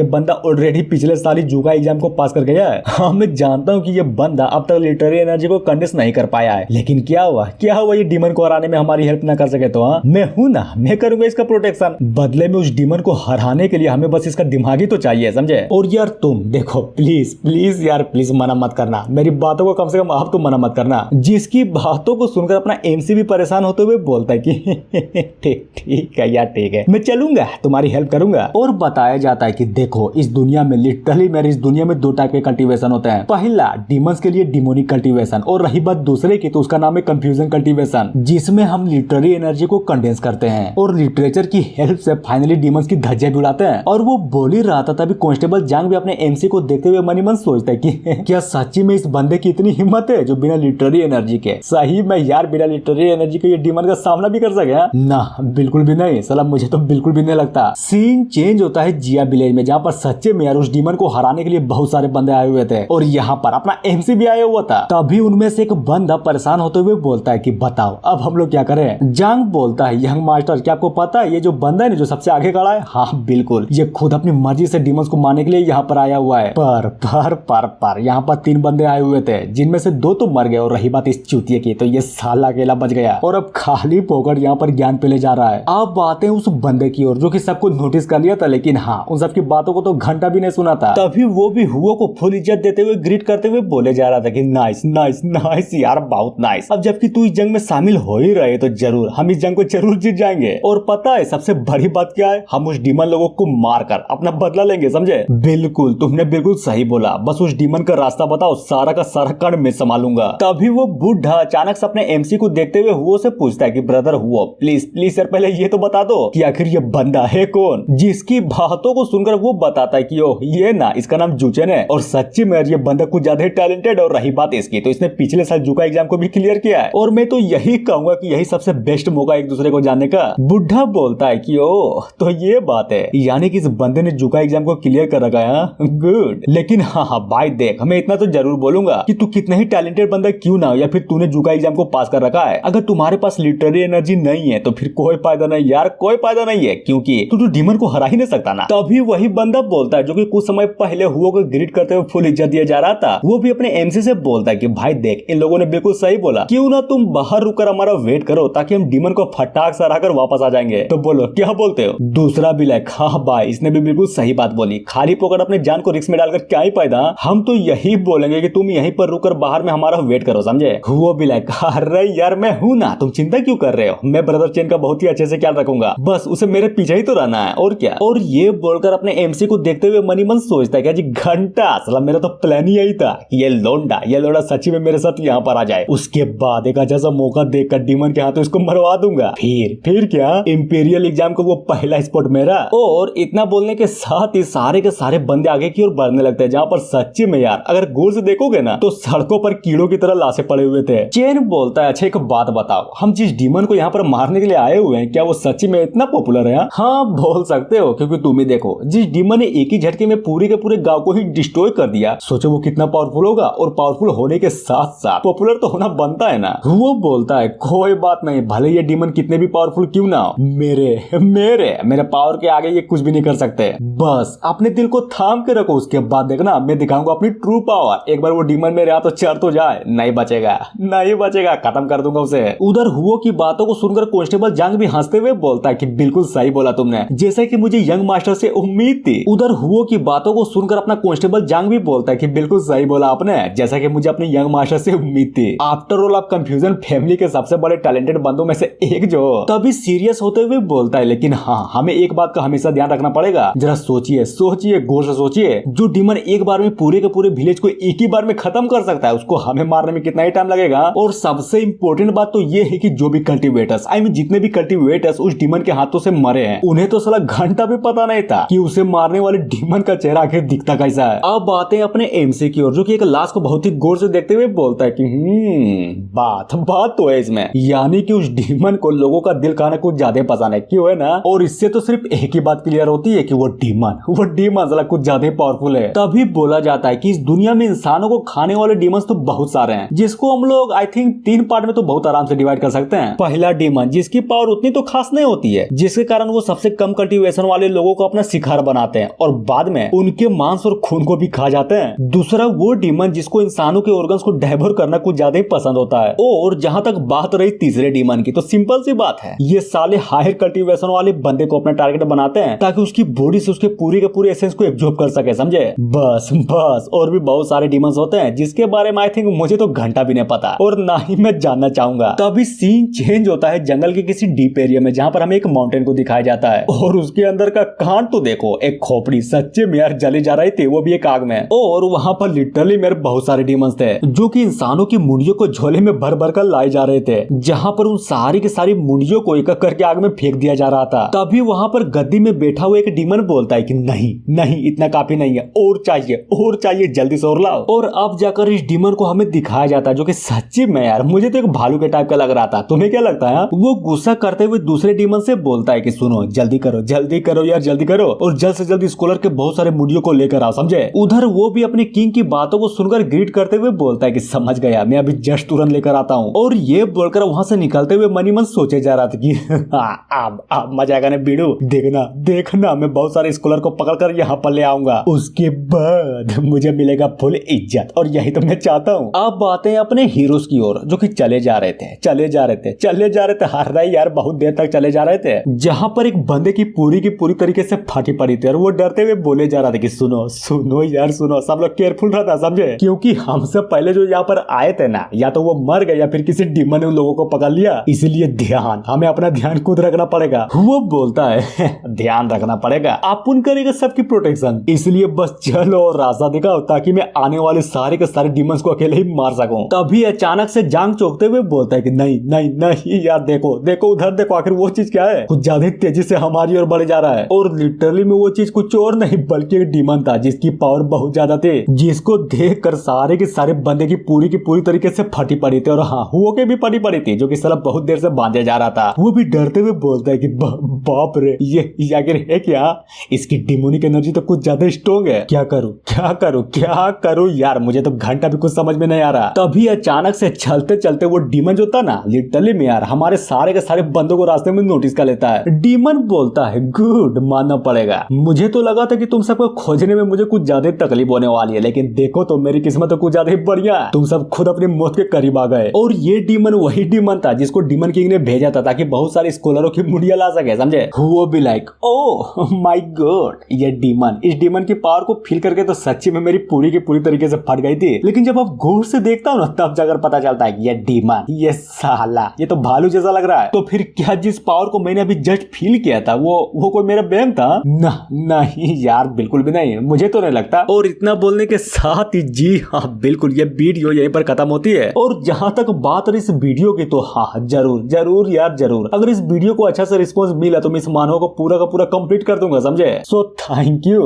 बंदा ऑलरेडी पिछले साल ही जुगा एग्जाम को पास कर गया है। हाँ मैं जानता हूँ कि ये बंदा अब तक लिटरेरी एनर्जी को कंडेंस नहीं कर पाया है, लेकिन क्या हुआ ये डीमन को हराने में हमारी हेल्प ना कर सके तो मैं हूं ना, मैं करूंगा इसका प्रोटेक्शन। बदले में उस डीमन को हराने के लिए हमें बस इसका दिमाग ही तो चाहिए, समझे। और यार तुम देखो प्लीज यार प्लीज मना मत करना, मेरी बातों को कम से कम आप तो मना मत करना। जिसकी बातों को सुनकर अपना एमसी भी परेशान होते हुए बोलता है कि ठीक है यार, ठीक है, मैं चलूंगा, तुम्हारी हेल्प करूंगा। और बताया जाता है कि देखो इस दुनिया में लिटरली मेरे इस दुनिया में 2 टाइप के कल्टीवेशन होते हैं। पहला डीमंस के लिए डिमोनिक कल्टीवेशन, और रही बात दूसरे की तो उसका नाम है कंफ्यूजन कल्टीवेशन, जिसमें हम लिटरेरी एनर्जी को कंडेंस करते हैं और लिटरेचर की हेल्प से फाइनली डीमंस की धज्जियां भी उड़ाते हैं। और वो बोल ही रहा था तभी कांस्टेबल जांग भी अपने एमसी को देखते हुए मन ही मन सोचता है कि क्या सच्ची में इस बंदे की इतनी हिम्मत है जो बिना लिटरेरी एनर्जी के, सही में यार बिना लिटरेरी एनर्जी के ये डीमन का सामना भी कर सके। ना बिल्कुल भी नहीं, साला मुझे तो बिल्कुल भी नहीं लगता। सीन चेंज होता है जिया विलेज में, जहाँ पर सच्चे में यार उस डीमन को हराने के लिए बहुत सारे बंदे आए हुए थे और यहाँ पर अपना एमसी भी आया हुआ था। तभी उनमें से एक बंदा परेशान होते हुए बोलता है कि बताओ अब हम लोग क्या करें। जांग बोलता है यंग मास्टर क्या आपको पता है ये जो बंदा है ना जो सबसे आगे खड़ा है, हाँ बिल्कुल, ये खुद अपनी मर्जी से डीमंस को मारने के लिए यहाँ पर आया हुआ है। पर यहाँ पर 3 बंदे आए हुए थे, जिनमें से 2 तो मर गए और रही बात इस चूतिए की तो ये साला अकेला बच गया और अब खाली पोकर यहाँ पर ज्ञान पे ले जा रहा है। अब बातें उस बंदे की ओर जो कि सबको नोटिस कर लिया था, लेकिन हाँ उन सबकी बातों को तो घंटा भी नहीं सुना था। तभी वो भी हुओ को फुल इज्जत देते हुए ग्रीट करते हुए बोले जा रहा था कि नाइस नाइस नाइस यार, बहुत नाइस। अब जबकि तू इस जंग में शामिल हो ही रहे तो जरूर हम इस जंग को जरूर जीत जाएंगे। और पता है सबसे बड़ी बात क्या है, हम उस डीमन लोगों को मारकर अपना बदला लेंगे, समझे। बिल्कुल तुमने बिल्कुल सही बोला, बस उस डीमन का रास्ता बताओ, सारा का सारा कण मैं संभालूंगा। तभी वो बुढ़ा अचानक से अपने एमसी को देखते हुए हुओ से पूछता है कि ब्रदर हुओ प्लीज प्लीज सर पहले ये तो बता दो कि आखिर ये बंदा है कौन। जिसकी बातों को सुनकर वो बताता है कि ओ ये ना इसका नाम जूचेन है और सच्ची में ये बंदा कुछ ज्यादा टैलेंटेड। और रही बात इसकी तो इसने पिछले साल जुका एग्जाम को भी क्लियर किया है और मैं तो यही कहूंगा कि यही सबसे बेस्ट मौका एक दूसरे को जानने का। बुढ़ा बोलता है कि ओ तो ये बात है, यानी कि इस बंदे ने जुका एग्जाम को क्लियर कर रखा है, गुड। लेकिन हाँ भाई देख, मैं इतना तो जरूर बोलूंगा कि तू कितना ही टैलेंटेड बंदा क्यों ना हो या फिर तूने जुका एग्जाम को पास कर रखा है, अगर तुम्हारे पास लिटरेरी एनर्जी नहीं है तो फिर कोई फायदा नहीं यार, कोई फायदा नहीं है, क्योंकि तू तो डीमन को हरा ही नहीं सकता ना। तभी वही बंदा बोलता है जो कि कुछ समय पहले हुओ को ग्रीट करते हुए फुल इज्जत दिया जा रहा था, वो भी अपने एमसी से बोलता है कि भाई देख इन लोगों ने बिल्कुल सही बोला, क्यों ना तुम बाहर रुककर हमारा वेट करो ताकि हम डीमन को फटाक से हराकर वापस आ जाएंगे। तो बोलो क्या बोलते हो। दूसरा भी लाइक हाँ भाई इसने भी बिल्कुल सही बात बोली, खाली पॉकेट अपने जान को रिस्क में डालकर क्या ही फायदा, हम तो यही बोलेंगे कि तुम यहीं पर रुककर बाहर में हमारा वेट करो, समझे। हुओ भी लाइक अरे यार मैं हूं ना, तुम चिंता क्यों कर रहे हो, मैं ब्रदर चेन का बहुत ही अच्छे से ख्याल रखूंगा, बस उसे मेरे पीछे ही तो रहना है और क्या। और ये बोलकर अपने एमसी को देखते हुए मनी मन सोचता है कि घंटा साला मेरा तो प्लान ही यही था कि ये लोंडा सच्ची में मेरे साथ यहाँ पर आ जाए, उसके बाद एक अच्छा सा मौका देखकर डीमन के हाथों इसको मरवा दूंगा, फिर क्या इंपीरियल एग्जाम का वो पहला स्पॉट मेरा। और इतना बोलने के साथ ही सारे के सारे बंदे आगे की ओर बढ़ने लगते हैं, जहाँ पर सच्ची में यार अगर गौर से देखोगे ना तो सड़कों पर कीड़ों की तरह लाशें पड़े हुए थे। चेन बोलता है अच्छा एक बात बताओ, हम जिस डीमन को यहाँ पर मारने के लिए आए हुए हैं क्या वो सच्ची में इतना पॉपुलर है। हाँ बोल सकते हो, क्योंकि तुम ही देखो जिस डीमन ने एक ही झटके में पूरे के पूरे गांव को ही डिस्ट्रॉय कर दिया, सोचो वो कितना पावरफुल होगा। और पावरफुल होने के साथ साथ पॉपुलर तो होना बनता है ना। वो बोलता है कोई बात नहीं, भले ये डीमन कितने भी पावरफुल क्यों ना हो, मेरे पावर के आगे ये कुछ भी नहीं कर सकते। बस अपने दिल को थाम के रखो, उसके बाद देखना मैं दिखाऊंगा अपनी ट्रू पावर। एक बार वो डीमन मेरे हाथ चढ़ तो जाए, नहीं बचेगा, खत्म कर दूंगा उसे। उधर हुओ की बातों को सुनकर कांस्टेबल जांग भी हंसते हुए बोलता है कि बिल्कुल सही बोला तुमने, जैसे कि मुझे यंग मास्टर से उम्मीद थी। उधर हुओ की बातों को सुनकर अपना कांस्टेबल जांग भी बोलता है कि बिल्कुल सही बोला आपने, जैसा कि मुझे अपने यंग मास्टर से उम्मीद थी। आफ्टर ऑल आप कंफ्यूजन फैमिली के सबसे बड़े टैलेंटेड बंदों में से एक जो। तभी सीरियस होते हुए बोलता है लेकिन हाँ हमें एक बात का हमेशा ध्यान रखना पड़ेगा, जरा सोचिए गौर से सोचिए, जो डीमन एक बार में पूरे के पूरे विलेज को एक ही बार में खत्म कर सकता है उसको हमें मारने में कितना ही टाइम लगेगा। और सबसे इंपॉर्टेंट बात तो ये है कि जो भी कल्टीवेटर्स जितने भी कल्टीवेटर्स उस डीमन के हाथों से मरे हैं, उन्हें तो साला घंटा भी पता नहीं था कि उसे मारने वाले डीमन का चेहरा आखिर दिखता कैसा है। अब बातें अपने एमसी की ओर, जो कि एक लाश को बहुत ही गौर से देखते हुए बोलता है कि बात तो है इसमें, यानी कि उस डीमन को लोगों का दिल खाना कुछ ज्यादा पसंद है, क्यों है ना। और इससे तो सिर्फ एक ही बात क्लियर होती है कि वो डीमन साला कुछ ज्यादा पावरफुल है। तभी बोला जाता है कि इस दुनिया में इंसानों को खाने वाले डीमंस तो बहुत सारे हैं, जिसको हम लोग आई थिंक 3 पार्ट में तो बहुत आराम से डिवाइड कर सकते हैं। पहला डीमन जिसकी पावर उतनी तो खास नहीं होती होती है, जिसके कारण वो सबसे कम कल्टीवेशन वाले लोगों को अपना शिकार बनाते हैं और बाद में उनके मांस और खून को भी खा जाते हैं। दूसरा वो डीमन जिसको इंसानों के ऑर्गन्स को डेवोर करना कुछ ज्यादा ही पसंद होता है। और जहां तक बात रही तीसरे डीमन की, तो सिंपल सी बात है, ये साले हायर कल्टीवेशन वाले बंदे को अपना टारगेट बनाते हैं ताकि उसकी बॉडी से उसके पूरे के पूरे एसेंस को एब्जॉर्ब कर सके, समझे। बस और भी बहुत सारे डीमंस होते हैं जिसके बारे में आई थिंक मुझे तो घंटा भी नहीं पता और ना ही मैं जानना चाहूंगा। तभी सीन चेंज होता है जंगल के किसी डीप एरिया में, जहां पर हमें एक माउंटेन को दिखाया जाता है और उसके अंदर का कांड तो देखो, एक खोपड़ी सच्चे में यार जली जा रही थी, वो भी एक आग में। और वहां पर लिटरली मेरे बहुत सारे डीमंस थे जो कि इंसानों की मुंडियों को झोले में भर भर कर लाए जा रहे थे, जहां पर उन सारी की सारी मुंडियों को एक करके आग में फेंक दिया जा रहा था। तभी वहां पर गद्दी में बैठा हुआ एक डीमन बोलता है कि नहीं नहीं, इतना काफी नहीं है, और चाहिए, जल्दी से और लाओ। और अब जाकर इस डीमन को हमें दिखाया जाता है जो कि सच्ची में यार मुझे तो एक भालू के टाइप का लग रहा था। तुम्हें क्या लगता है? वो गुस्सा करते हुए दूसरे डीमन से बोलता है कि सुनो, जल्दी करो यार, जल्दी करो और जल्द से जल्द स्कॉलर के बहुत सारे मुंडियों को लेकर आओ, समझे। उधर वो भी अपनी किंग की बातों को सुनकर ग्रीट करते हुए बोलता है कि समझ गया, मैं अभी जस्ट तुरंत लेकर आता हूँ। और ये बोलकर वहां से निकलते हुए मनी मन सोचे जा रहा था कि अब मजा आएगा ना बीड़ू, देखना मैं बहुत सारे स्कॉलर को पकड़कर यहाँ पर ले आऊंगा, उसके बाद मुझे मिलेगा फुल इज्जत, और यही तो मैं चाहता हूँ। अब आते हैं अपने हीरोज की ओर जो कि चले जा रहे थे हार रहे यार, बहुत देर तक चले जा रहे थे, जहां पर एक बंदे की पूरी तरीके से फाटी पड़ी थी और वो डरते हुए बोले जा रहा था कि सुनो यार, सब लोग केयरफुल रहना, समझे, क्योंकि हमसे पहले जो यहाँ पर आए थे ना, या तो वो मर गए या फिर किसी डीमन ने उन लोगों को पकड़ लिया, इसलिए हमें अपना ध्यान खुद रखना पड़ेगा। वो बोलता है ध्यान रखना पड़ेगा, अपन करेगा सबकी प्रोटेक्शन, इसलिए बस चलो और रास्ता दिखाओ ताकि मैं आने वाले सारे के सारे डीमंस को अकेले ही मार सकूं। तभी अचानक से जांग चौंकते हुए बोलता है कि नहीं यार, देखो उधर देखो, आखिर वो चीज क्या है, कुछ ज्यादा तेजी से हमारी ओर बढ़ जा रहा है। और लिटरली में वो चीज कुछ और नहीं बल्कि एक डीमन था जिसकी पावर बहुत ज्यादा थी, जिसको देखकर सारे के सारे बंदे की पूरी तरीके से फटी पड़ी थी और हाँ हुओ के भी फटी पड़ी थी, जो कि साला बहुत देर से बांधे जा रहा था। वो भी डरते हुए बोलता है कि बाप रे, ये आखिर है क्या, इसकी डिमोनिक एनर्जी तो कुछ ज्यादा स्ट्रॉन्ग है, क्या करूं यार, मुझे तो घंटा भी कुछ समझ में नहीं आ रहा। तभी अचानक से चलते वो डीमन जो था ना, लिटरली में यार हमारे सारे के सारे बंदों को रास्ते में नोटिस कर लेता है। डीमन बोलता है गुड, मानना पड़ेगा, मुझे तो लगा था कि तुम सबको खोजने में मुझे कुछ ज्यादा तकलीफ होने वाली है, लेकिन देखो तो मेरी किस्मत तो कुछ ज्यादा ही बढ़िया है, तुम सब खुद अपनी मौत के करीब आ गए। और ये डीमन वही डीमन था जिसको डीमन किंग ने भेजा था ताकि बहुत सारे स्कॉलरों की मुंडियां ला सके, समझे। वो भी लाइक ओह माय गॉड, ये डीमन, इस डीमन की पावर को फील करके तो सच्ची में मेरी पूरी की पूरी तरीके से फट गई थी। लेकिन जब आप गौर से देखता हूँ ना, तब जाकर पता चलता है कि ये डीमन, ये साला, ये तो भालू जैसा लग रहा है। तो फिर क्या जिस पावर को मैंने अभी जस्ट फील किया था वो कोई मेरा बैम था? नहीं यार, बिल्कुल भी नहीं, मुझे तो नहीं लगता। और इतना बोलने के साथ ही जी हाँ बिल्कुल, ये वीडियो यहीं पर खत्म होती है। और जहां तक बात रही इस वीडियो की, तो हाँ जरूर यार जरूर, अगर इस वीडियो को अच्छा सा रिस्पॉन्स मिला तो मैं इस मानव को पूरा का पूरा कंप्लीट कर दूंगा, समझे। So thank you.